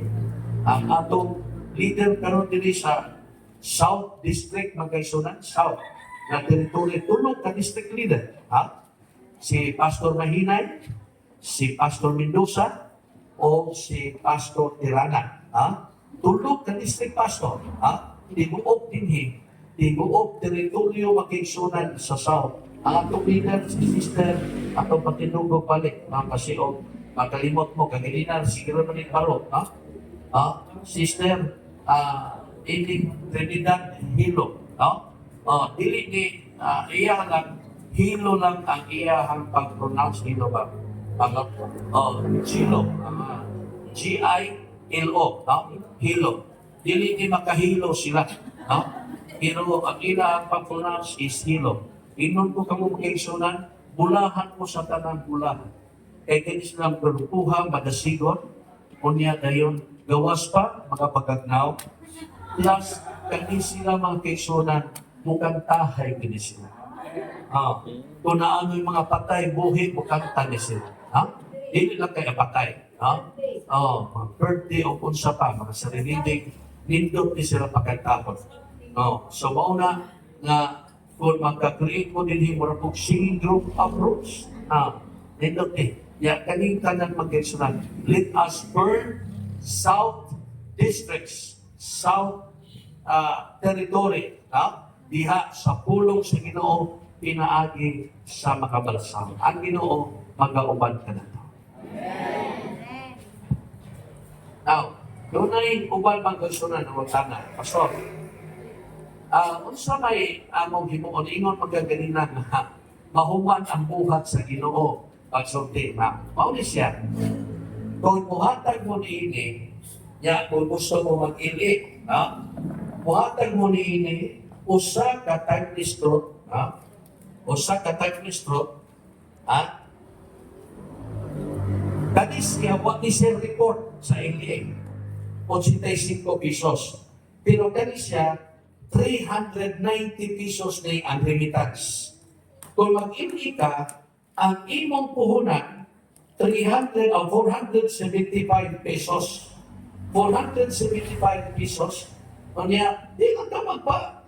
ang atong leader karon diri sa South District, magkaisunan, South, na teritoryo, tulog ka district leader, ha? Si Pastor Mahinay, si Pastor Mendoza, o si Pastor Tirana, ha? Tulog ka district pastor, ha? Tibuok dinhi, tibuok teritoryo makigsunan sa South. Ang atong leader, si Sister, atong patinugog balik, mga pasiog, makalimot mo, kagilinan, siguro man barot, ha? Sister, Ining Trinidad Hilo, no? Dili ni, iya lang, Hilo lang ang iyahang pag-pronounce, Hilo ba? Gilo, G-I-L-O, no? Hilo. Dili ni makahilo sila, no? Pero ang iyahang pag-pronounce is Hilo. Inon ko kamo makiksunan, bulahan mo sa tanang bulahan. Kaya kini silang berlupuha, madasigon, unya dayon gawas pa, makapagagnaw. Plus, kani sila mga kaigsunan, mukhang tahay kini sila. Kung naano yung mga patay, buhi, mukhang tani sila. Hindi lang kaya patay. Mga birthday o kunsa pa, mga sarilinig, nindot ni sila pagkatapon. So, mauna nga, kung magka-create mo din yung mga singing group approach, nindot ni, kaning tanan mag-kaigsunan, let us burn South Districts, South Territory, diha sa pulong sa Ginoo, pinaagi sa makabalasang. Ang Ginoo, mag-auban ka na to. Now, doon na yung uban mag-kaigsunan ng magtana. Pastor, unsa may among himuon, ingon magaganina nga, mahuman ang buhat sa Ginoo, pagsulti na. Mauli siya, kung buhatag mo ni ini, kung gusto mo mag-ili, buhatag mo ni ini, usa ka type ni stroke, Kadis siya, what is your report sa LA? 85 pesos. Pero kadis siya, 390 pesos na ang remittance. Kung mag-ili ka, ang imong puhunan, 475 pesos. 475 pesos. O niya, di lang ka magpa.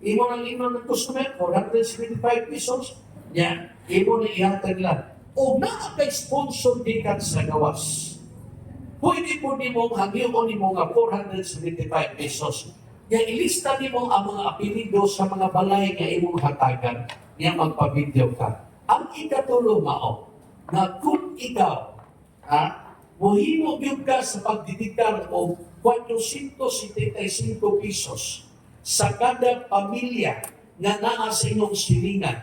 Imo ng customer, 475 pesos. Niya, imo na ihatag lang. O nakaka-sponsor di ka sa gawas. Pwede po ni mong hangyon ni mga 475 pesos. Kaya ilista ni mo ang mga apelido sa mga balay nga imong hatagan. Niya magpa-video ka. Ang ikatulo mao, na kung ikaw, mohimo yun ka sa pagdidiktar o 475 pesos sa kada pamilya nga naa sa inyong silingan.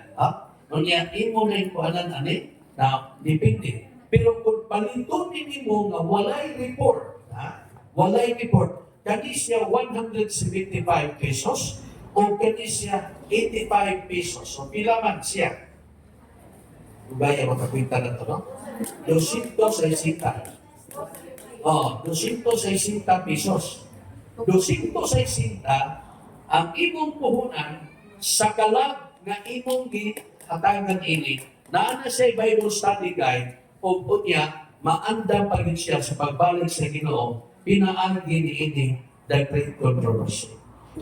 Niya, imo na yung kuhanan, na dipindi. Pero kung palitunin mo nga walay report, kani siya 175 pesos o kani siya 85 pesos. So, pila man siya? Baya makakwita na ito, no? 260. 260 pesos. 260 ang imong puhunan sa kalag nga imong gihatagan ini. Naana siya Bible study guide o unya maanda pa rin siya sa pagbalik sa Ginoo, pinaagi ni ini the great controversy.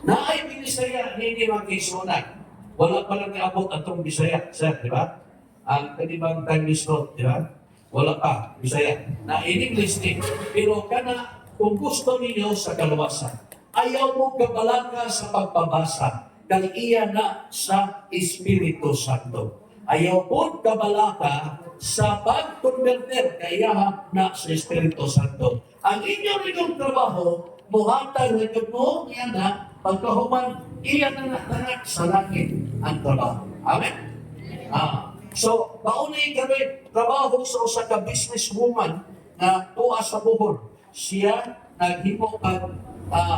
Naay Bisaya hindi magkisunan. Wala pa lang naabot atong Bisaya, sir, di ba? Ang kanibang time is not, di ba? Wala pa, Bisaya. Na in English din. Pero kana, kung gusto ninyo sa kaluwasan, ayaw mo kabalaka sa pagpabasa, kang iya na sa Espiritu Santo. Ayaw po kabalaka sa pag-converter kaya na sa Espiritu Santo. Ang inyong trabaho, buhatag na mo, yan na, pagkahuman, iyan na natangat sa langit ang trabaho. Amen? So, mauna yung kami, trabaho sa usa ka businesswoman na tuwa sa buhol. Siya, naghimo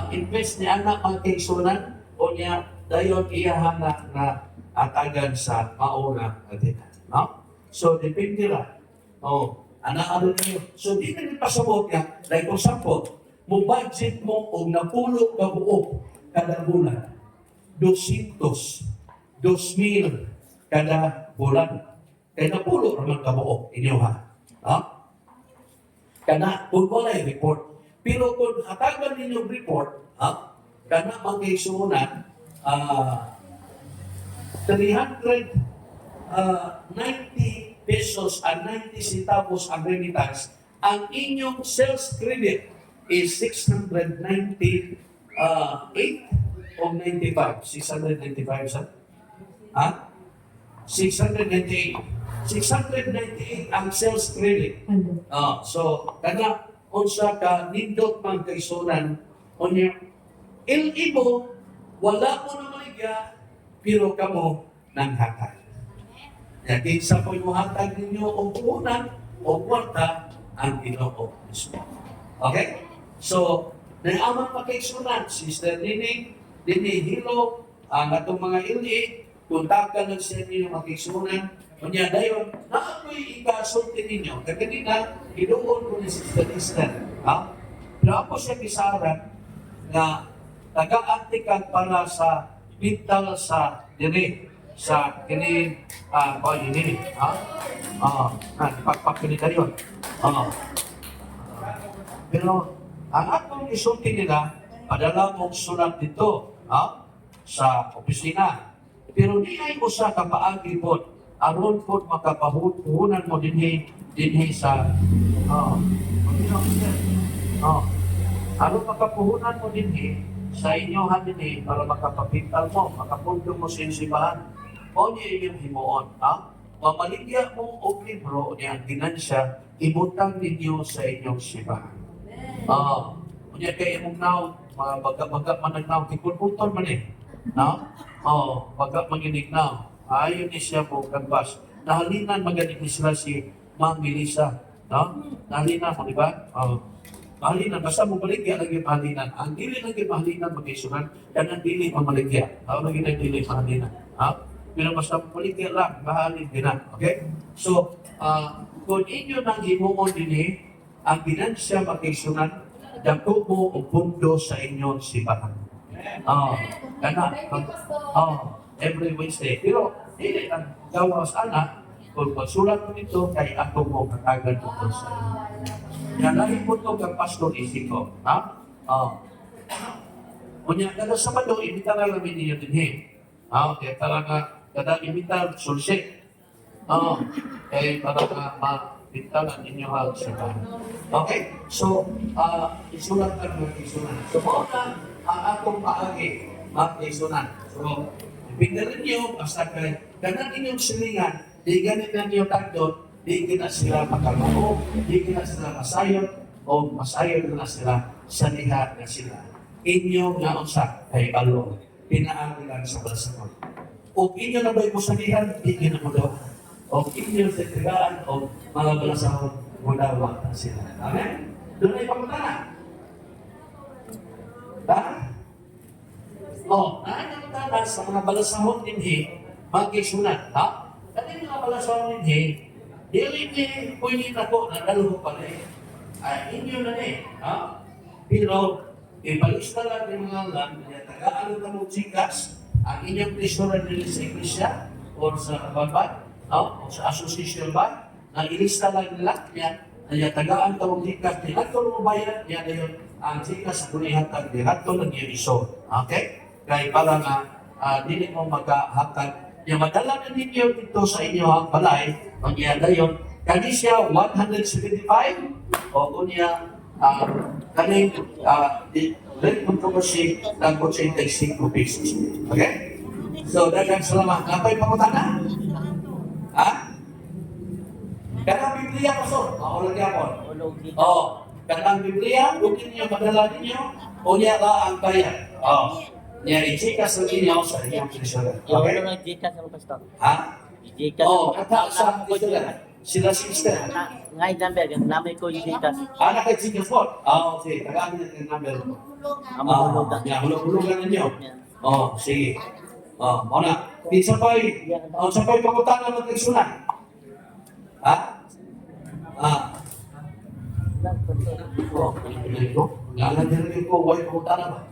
invest ni anak ang kaigsunan o niya, dayon iyahan na atagan sa mauna natin. No? So, depende lang. Ano niyo. So, di na rin pasabot niya. Like, kung sampo, mo budget mo o napulo ka buo kada bulan. 200, 2,000 kada bulan. Kaya napulo naman ka buo. Inyo ha. Kana, kung wala yung report. Pero kung hatagan ninyong report, kana mag-isunan, 390 pesos and 90 centavos ang remittance, ang inyong sales credit is 698 o 95. 695, sir? 698. 698 ang sales credit. So, kana, unsa ka nindot man kaisunan, unya, il-ibo, wala mo na maligya, pero kamo nang hatag. Kaya sa po yung hatag ninyo o puhunan o kwarta ang Ginoo mismo. Okay? So, naaman pa kaisunan, Sister Nini Hilo, ang atong mga ili, kontakan lang sa inyo makisunan, kunya dayon, na ako'y ikasulti ninyo. Kaganina, iluon ko ni Sister Esther. Ha? Pero ako siya kisaran na taga-antikan para sa mental sa diri sa kini ini pagpapakini tayo. Pero ang akong isulti nila, padala mong sulat dito sa opisina. Pero di ay usa ka paagi po, aron po makapahunan mo dinhi sa aron makapuhunan mo dinhi sa inyohan dinhi para makapapintal mo, makapunto mo sa simbahan. O niya inyong himuon, mamaligya mo og libro niya ang ginansya, ibutang ninyo sa inyong simbahan. Kunya kay imong naw, baga man nagnaw, kipulpulton man eh. Baga manginig naw. Ayon ni siya po kanbas. Nahalinan magaling ni sila si Ma'am Melissa. Nahalinan mo, di ba? Mahalinan, basta mo baligya lang yung mahalinan. Ang dili lang yung mahalinan mag-isunan, yan ang dili mamaligya. Ano lang yung dili mahalinan? Pero basta mo baligya lang, mahalin din na. Okay? So, kung inyo nang himuon din ang ginansya mag-isunan, dako mo o pundo sa inyong simbahan. Every Wednesday. Pero, hindi ang gawas anak, kung pagsulat mo nito, kay ako mo katagal mo sa inyo. Yan lahi po ito ang pastor isiko. Kunya, kada Sabado, imitar na namin niyo din kaya talaga, kada imitar, sulsik. Kaya talaga, mapintalan ninyo ang simbahan. Okay? So, isulat ang mga isunan. So, mauna, ang atong paagi, isunan. So, ipindalan niyo, basta kay, kanan inyong silingan, di ganit na niyo tagdot, di na sila makamao, di na sila masayot, o masayot na sila sa lihat na sila. Inyo nga unsa kay alo, pinaagilan sa balasakon. O inyo na ba'y musalihan, di na mo daw. O inyo sa tigaan, o mga balasakon, mulawa na sila. Amen? Doon ay pagkutana. Nakakutana sa mga balasakon din mag-isunan. Kasi mga balasakon din dili ni pwede na po na dalawa pala inyo na pero ipalista lang ng mga lang na tagaan ng tamong sikas ang inyong treasurer nila sa iglesia o sa kababat o sa association ba na ilista lang nila na tagaan tamong sikas ni hato mo bayad niya na yun ang sikas sa kunihatag ni hato lang yung iso. Okay? Kaya para nga dili mo magkahatag yung madala na ninyo dito sa inyo ang balay, magyada yun, kani siya 175 o kunya kaning rent controversy ng 85 pesos. Okay? So, dagang salamat. Napay pangutana? Kanang Biblia ko, so. Ako lagi ako. Kanang Biblia, kung ninyo madala ninyo, o niya ba ang bayad? Niya i-chicas lang ninyo sa inyong treasurer. Okay? Yung mga Gcash ang pastor. Gcash. Kata sa treasurer. Sila sister. Ngay number, yung namin ko yung Gcash. Naka-chicas po. Okay. Tagaan niya yung number mo. Amahulugan. Hulog-hulugan ninyo. Sige. Muna. Sabay pangutana ng teksunan. Alam niyo ko, why pangutana ba?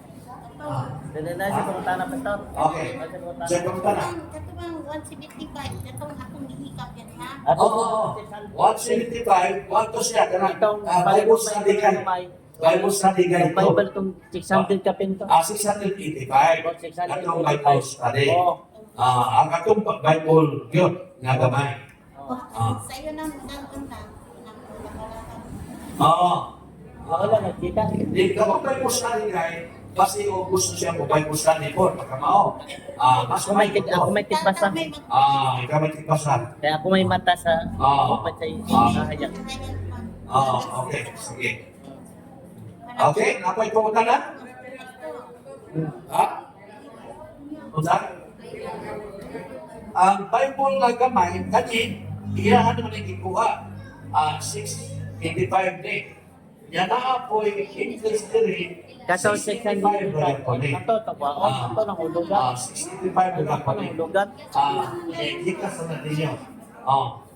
Dala na siya pumunta na pastor. Okay. Siya pangutana. Katong 175, katong akong gihikap yan ha. Oo. 175, to siya. Itong Bible study ka. Bible study ka ito. Bible itong 600 kapin to. 685. Atong Bible study. Ang atong Bible yun, nga gamay. Sa iyo na magandang Oo. Ako lang, nag-Gcash. Hindi ka mo Bible study guy, kasi o gusto siya mo Bible study po, pagkamao. Mas Ako may tigbasa. ikaw may tigbasa. Kaya ako may mata sa upat sa hayak. Okay, sige. Okay, napay pumunta na? Unsa? Ang Bible na gamay, kani, iyahan naman yung ikuha. 685 day. Yan na po yung English diri. Kaso 65 600 na po ni. Ato, tabaon. Ato ng ulugan. 65 na po Ato ni. ng ulugan. Hindi ka sa natin yun. Ah,